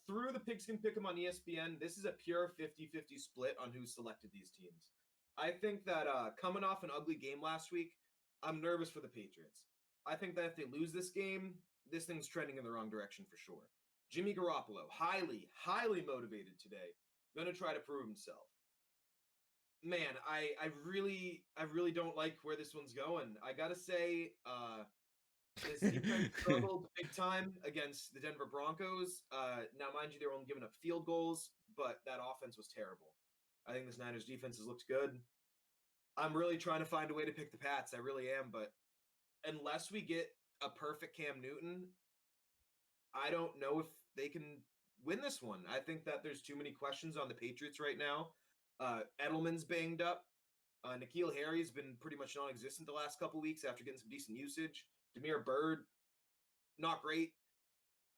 [SPEAKER 2] Through the Pigskin Pick'em on ESPN, this is a pure 50-50 split on who selected these teams. I think that coming off an ugly game last week, I'm nervous for the Patriots. I think that if they lose this game, this thing's trending in the wrong direction for sure. Jimmy Garoppolo, highly motivated today, gonna try to prove himself. Man, I really don't like where this one's going. I gotta say, this defense struggled big time against the Denver Broncos. Now, mind you, they were only giving up field goals, but that offense was terrible. I think this Niners defense has looked good. I'm really trying to find a way to pick the Pats. I really am, but unless we get a perfect Cam Newton, I don't know if they can win this one. I think that there's too many questions on the Patriots right now. Edelman's banged up. N'Keal Harry's been pretty much non-existent the last couple weeks after getting some decent usage. Damiere Byrd, not great.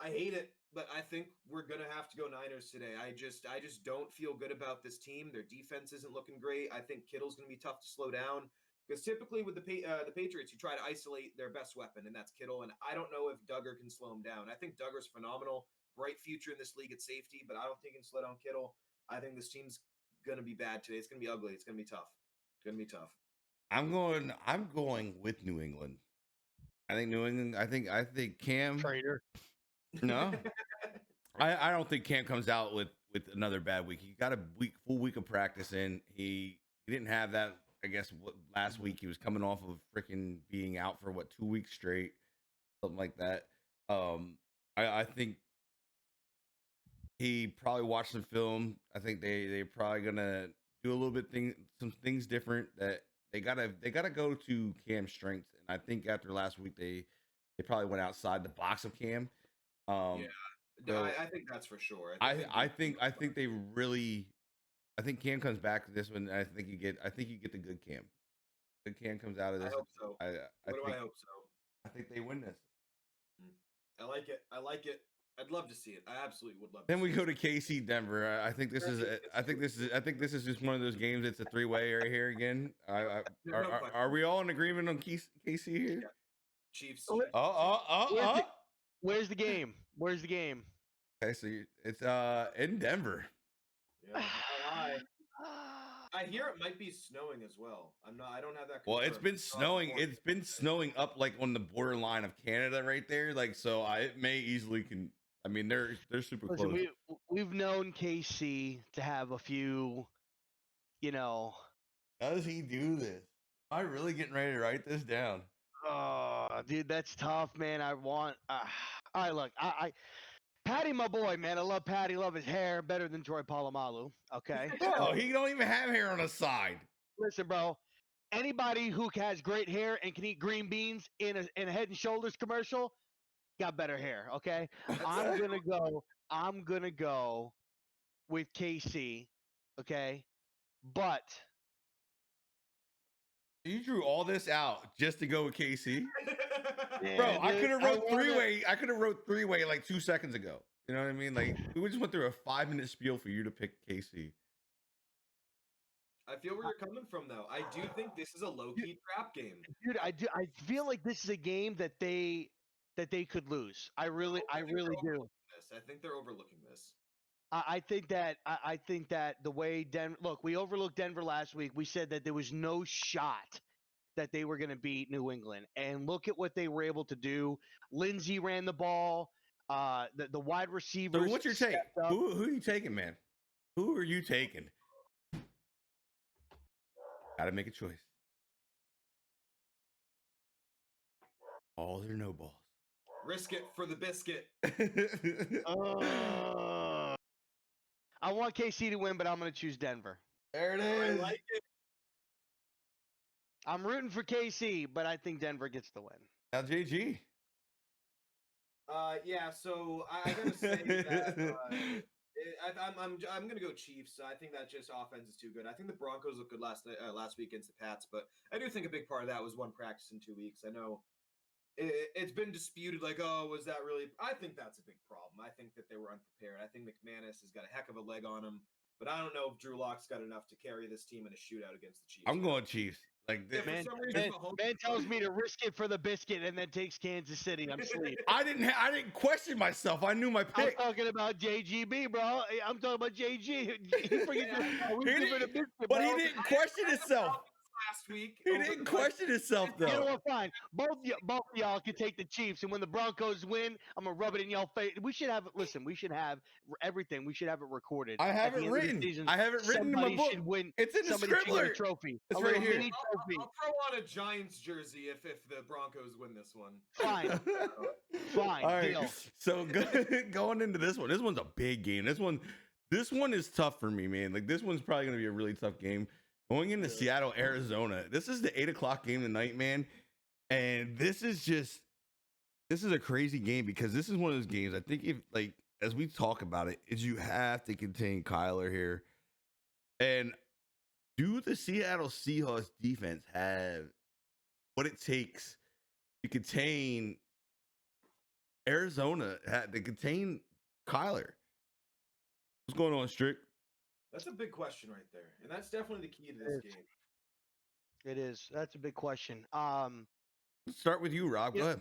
[SPEAKER 2] I hate it, but I think we're gonna have to go Niners today. I just don't feel good about this team. Their defense isn't looking great. I think Kittle's gonna be tough to slow down because typically with the Patriots, you try to isolate their best weapon, and that's Kittle. And I don't know if Duggar can slow him down. I think Duggar's phenomenal, bright future in this league at safety, but I don't think he can slow down Kittle. I think this team's gonna be bad today. It's gonna be ugly. It's gonna be tough. It's gonna be tough.
[SPEAKER 1] I'm going with New England. I think New England. I think Cam.
[SPEAKER 3] Traitor.
[SPEAKER 1] No, I don't think Cam comes out with another bad week. He got a full week of practice in. He didn't have that. I guess last week he was coming off of freaking being out for 2 weeks straight, something like that. I think he probably watched some film. I think they're probably gonna do a little bit some things different. That they gotta go to Cam's strengths. And I think after last week they probably went outside the box of Cam.
[SPEAKER 2] Yeah, so I think that's for sure.
[SPEAKER 1] I think they really. I think Cam comes back to this one. And I think you get the good Cam. Good Cam comes out of this.
[SPEAKER 2] I hope so. I hope so.
[SPEAKER 1] I think they win this.
[SPEAKER 2] I like it. I'd love to see it. I absolutely would love.
[SPEAKER 1] Then we go to KC Denver. I think this is just one of those games. It's a 3-way right here again. Are we all in agreement on KC here?
[SPEAKER 2] Yeah. Chiefs.
[SPEAKER 3] Where's the game? Where's the game?
[SPEAKER 1] Okay, so it's in Denver.
[SPEAKER 2] Yeah. I hear it might be snowing as well. I don't have that.
[SPEAKER 1] Well, it's been snowing. It's been snowing up like on the borderline of Canada right there. Like, so it may easily can. I mean, they're super close.
[SPEAKER 3] We've known KC to have a few,
[SPEAKER 1] How does he do this? Am I really getting ready to write this down?
[SPEAKER 3] Oh, dude, that's tough, man. All right, look, Patty, my boy, man. I love Patty. Love his hair better than Troy Polamalu. Okay.
[SPEAKER 1] Oh, he don't even have hair on his side.
[SPEAKER 3] Listen, bro. Anybody who has great hair and can eat green beans in a Head and Shoulders commercial got better hair. Okay. I'm gonna go with KC. Okay, but
[SPEAKER 1] you drew all this out just to go with KC.
[SPEAKER 3] Yeah,
[SPEAKER 1] bro, I could have wrote 3-way. I could have wrote 3-way like 2 seconds ago. You know what I mean? Like we just went through a 5-minute spiel for you to pick KC.
[SPEAKER 2] I feel where you're coming from, though. I do think this is a low-key trap game.
[SPEAKER 3] Dude, I feel like this is a game that they could lose. I really do.
[SPEAKER 2] I think they're overlooking this.
[SPEAKER 3] I think that the way look, we overlooked Denver last week. We said that there was no shot that they were going to beat New England, and look at what they were able to do. Lindsey ran the ball. The wide receivers.
[SPEAKER 1] So what's your take? Who are you taking, man? Who are you taking? Got to make a choice. Balls or no balls?
[SPEAKER 2] Risk it for the biscuit.
[SPEAKER 3] I want KC to win, but I'm going to choose Denver.
[SPEAKER 1] There it is.
[SPEAKER 2] I like it.
[SPEAKER 3] I'm rooting for KC, but I think Denver gets the win.
[SPEAKER 1] Now, JG.
[SPEAKER 2] Yeah. So I gotta say that I'm gonna go Chiefs. I think that just offense is too good. I think the Broncos looked good last week against the Pats, but I do think a big part of that was one practice in 2 weeks. I know it's been disputed, like, oh, was that really? I think that's a big problem. I think that they were unprepared. I think McManus has got a heck of a leg on him, but I don't know if Drew Lock's got enough to carry this team in a shootout against the Chiefs.
[SPEAKER 1] I'm going Chiefs. Like this,
[SPEAKER 3] man tells me to risk it for the biscuit and then takes Kansas City. I'm sleep.
[SPEAKER 1] I didn't question myself. I knew my pick.
[SPEAKER 3] I'm talking about JGB, bro. I'm talking about JG.
[SPEAKER 1] But he didn't question himself.
[SPEAKER 2] Last week,
[SPEAKER 1] he didn't question himself though.
[SPEAKER 3] You know what? Fine. Both of y'all can take the Chiefs, and when the Broncos win, I'm gonna rub it in y'all face. We should have We should have everything. We should have it recorded.
[SPEAKER 1] I have it written. I have it written in my book. It's in the scribbler.
[SPEAKER 3] Trophy.
[SPEAKER 1] It's right here.
[SPEAKER 2] I'll throw on a Giants jersey if the Broncos win this one.
[SPEAKER 3] Fine. Fine.
[SPEAKER 1] All right.
[SPEAKER 3] Deal.
[SPEAKER 1] So going into this one's a big game. This one is tough for me, man. Like this one's probably gonna be a really tough game. Going into Seattle, Arizona. This is the 8:00 game tonight, man. And this is a crazy game because this is one of those games. I think as we talk about it, is you have to contain Kyler here. And do the Seattle Seahawks defense have what it takes to contain Arizona, to contain Kyler? What's going on, Strick?
[SPEAKER 2] That's a big question right there, and that's definitely the key to this game.
[SPEAKER 3] It is. That's a big question.
[SPEAKER 1] Let's start with you, Rob. Go ahead.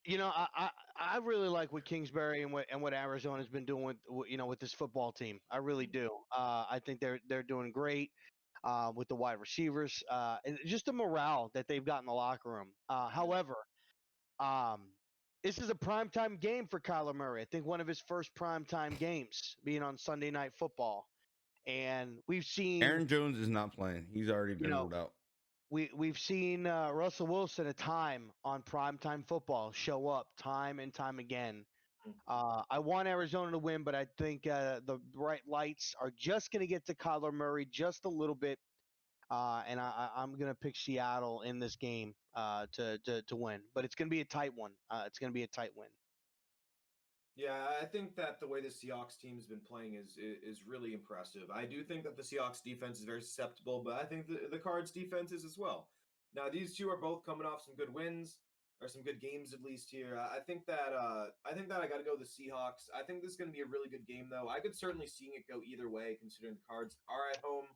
[SPEAKER 3] You know, I really like what Kingsbury and what Arizona's been doing with this football team. I really do. I think they're doing great with the wide receivers and just the morale that they've got in the locker room. However, this is a primetime game for Kyler Murray. I think one of his first primetime games being on Sunday Night Football. And we've seen
[SPEAKER 1] Aaron Jones is not playing. He's already been ruled out.
[SPEAKER 3] We've seen Russell Wilson at time on primetime football show up time and time again. I want Arizona to win, but I think the bright lights are just going to get to Kyler Murray just a little bit, and I'm going to pick Seattle in this game to win. But it's going to be a tight one. It's going to be a tight win.
[SPEAKER 2] Yeah, I think that the way the Seahawks team has been playing is really impressive. I do think that the Seahawks defense is very susceptible, but I think the Cards defense is as well. Now, these two are both coming off some good wins, or some good games at least here. I think that I got to go the Seahawks. I think this is going to be a really good game, though. I could certainly see it go either way, considering the Cards are at home.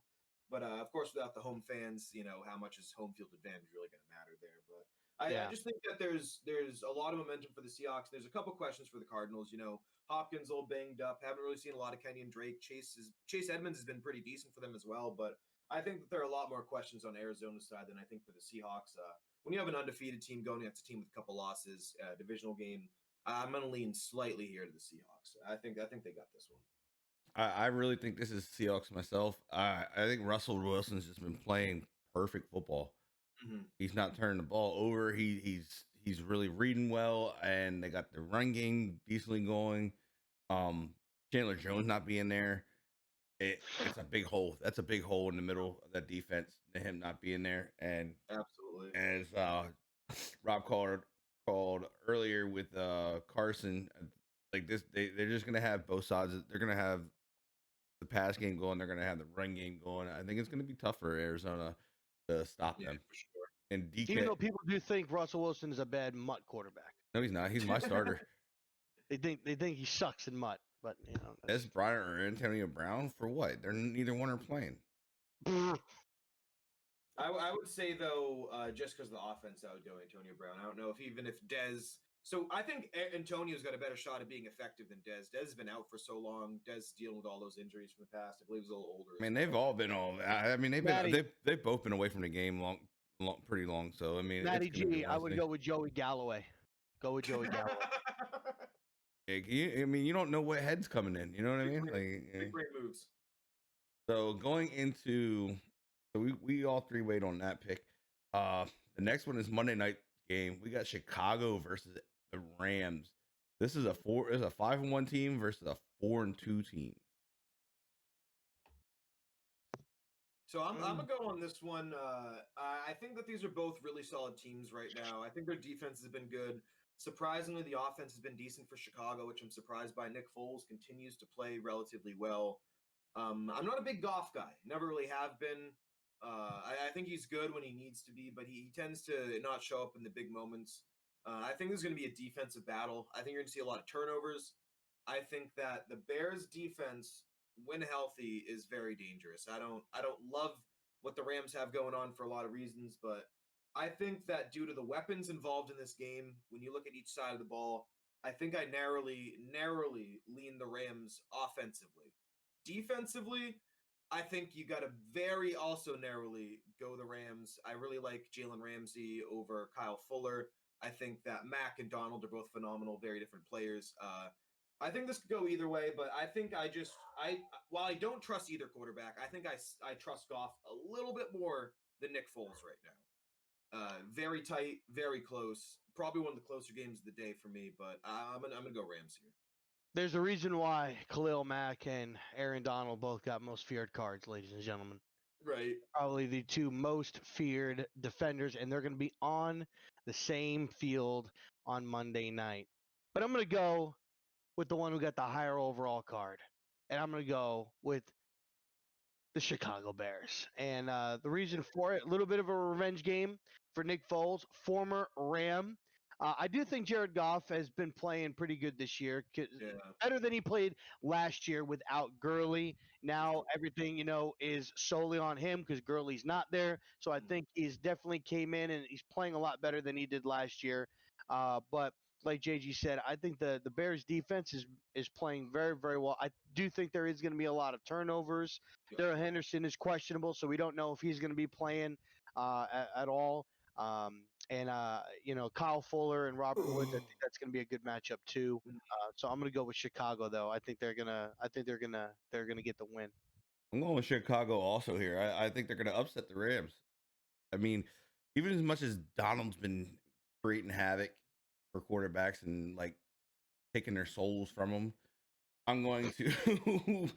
[SPEAKER 2] But, of course, without the home fans, how much is home field advantage really going to matter there? But I just think that there's a lot of momentum for the Seahawks. There's a couple questions for the Cardinals. Hopkins a little banged up. Haven't really seen a lot of Kenyon Drake. Chase Edmonds has been pretty decent for them as well. But I think that there are a lot more questions on Arizona's side than I think for the Seahawks. When you have an undefeated team going against a team with a couple losses, divisional game, I'm going to lean slightly here to the Seahawks. I think they got this one.
[SPEAKER 1] I really think this is Seahawks myself. I think Russell Wilson's just been playing perfect football. Mm-hmm. He's not turning the ball over. He's really reading well, and they got the run game decently going. Chandler Jones not being there, it's a big hole. That's a big hole in the middle of that defense. Him not being there, and
[SPEAKER 2] absolutely,
[SPEAKER 1] as Rob called earlier with Carson, like this, they're just gonna have both sides. They're gonna have the pass game going. They're gonna have the run game going. I think it's gonna be tough for Arizona to stop them. For sure. And DK,
[SPEAKER 3] even though people do think Russell Wilson is a bad mutt quarterback.
[SPEAKER 1] No, he's not. He's my starter.
[SPEAKER 3] They think he sucks in mutt, but
[SPEAKER 1] Des Bryant or Antonio Brown for what? They're neither one are playing.
[SPEAKER 2] I would say though, just because of the offense, I would go Antonio Brown. I don't know if even if Dez. So I think Antonio's got a better shot of being effective than Dez. Dez has been out for so long. Dez is dealing with all those injuries from the past. I believe he's a little older.
[SPEAKER 1] I mean, they've all been all. I mean, they've both been away from the game pretty long. So I mean,
[SPEAKER 3] Matty G, I would go with Joey Galloway. Go with Joey Galloway.
[SPEAKER 1] I mean, you don't know what head's coming in. You know what I mean?
[SPEAKER 2] Big brain moves.
[SPEAKER 1] So going into, so we all three wait on that pick. The next one is Monday night game. We got Chicago versus the Rams. This is a 5-1 team versus a 4-2 team.
[SPEAKER 2] So I'm gonna go on this one. I think that these are both really solid teams right now. I think their defense has been good. Surprisingly, the offense has been decent for Chicago, which I'm surprised by. Nick Foles continues to play relatively well. I'm not a big Goff guy. Never really have been. I think he's good when he needs to be, but he tends to not show up in the big moments. I think there's going to be a defensive battle. I think you're going to see a lot of turnovers. I think that the Bears' defense, when healthy, is very dangerous. I don't love what the Rams have going on for a lot of reasons, but I think that due to the weapons involved in this game, when you look at each side of the ball, I think I narrowly lean the Rams offensively. Defensively, I think you got to very also narrowly go the Rams. I really like Jalen Ramsey over Kyle Fuller. I think that Mac and Donald are both phenomenal, very different players. I think this could go either way, but I think while I don't trust either quarterback, I think I trust Goff a little bit more than Nick Foles right now. Very tight, very close. Probably one of the closer games of the day for me, but I'm gonna go Rams here.
[SPEAKER 3] There's a reason why Khalil Mack and Aaron Donald both got most feared cards, ladies and gentlemen.
[SPEAKER 2] Right.
[SPEAKER 3] Probably the two most feared defenders, and they're going to be on the same field on Monday night. But I'm going to go with the one who got the higher overall card, and I'm going to go with the Chicago Bears. And the reason for it, a little bit of a revenge game for Nick Foles, former Ram. I do think Jared Goff has been playing pretty good this year, better than he played last year without Gurley. Now everything is solely on him because Gurley's not there. So I think he's definitely came in and he's playing a lot better than he did last year. But like JG said, I think the Bears defense is playing very, very well. I do think there is going to be a lot of turnovers. Darrell Henderson is questionable, so we don't know if he's going to be playing at all. Kyle Fuller and Robert Woods, I think that's going to be a good matchup too. So I'm going to go with Chicago though. I think they're gonna get the win.
[SPEAKER 1] I'm going with Chicago also here. I think they're going to upset the Rams. I mean, even as much as Donald's been creating havoc for quarterbacks and like taking their souls from them, I'm going to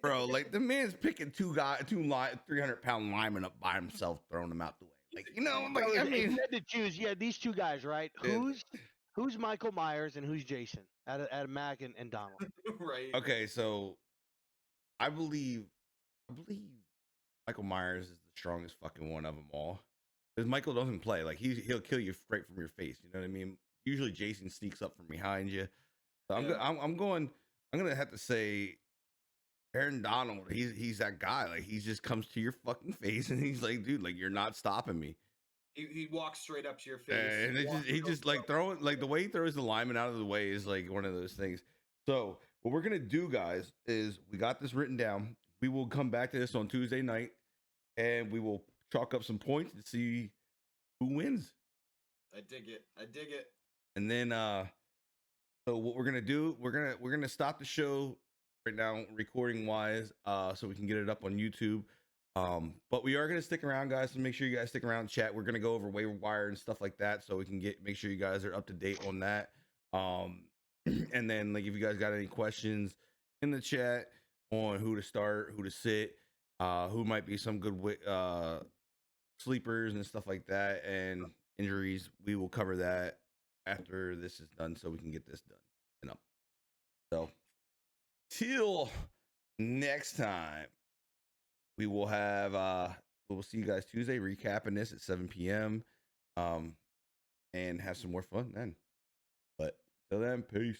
[SPEAKER 1] bro, like the man's picking 300-pound linemen up by himself, throwing them out the way. Like, I mean,
[SPEAKER 3] you had to choose. Yeah, these two guys, right? Who's Michael Myers and who's Jason? Out of Mac and Donald.
[SPEAKER 2] Right.
[SPEAKER 1] Okay, so I believe Michael Myers is the strongest fucking one of them all. Because Michael doesn't play. Like he'll kill you straight from your face. You know what I mean? Usually Jason sneaks up from behind you. So I'm gonna have to say Aaron Donald. He's that guy. Like he just comes to your fucking face and he's like, dude, like you're not stopping me.
[SPEAKER 2] He walks straight up to your face.
[SPEAKER 1] And he just like throwing, like the way he throws the lineman out of the way is like one of those things. So what we're gonna do, guys, is we got this written down. We will come back to this on Tuesday night, and we will chalk up some points to see who wins.
[SPEAKER 2] I dig it.
[SPEAKER 1] And then so what we're gonna do, we're gonna stop the show right now, recording wise, so we can get it up on YouTube. But we are gonna stick around, guys. So make sure you guys stick around and chat. We're gonna go over waiver wire and stuff like that, so we can make sure you guys are up to date on that. And then like if you guys got any questions in the chat on who to start, who to sit, who might be some good sleepers and stuff like that, and injuries, we will cover that after this is done, so we can get this done and up. So till next time, we will have we will see you guys Tuesday, recapping this at 7 p.m. And have some more fun then. But till then, peace.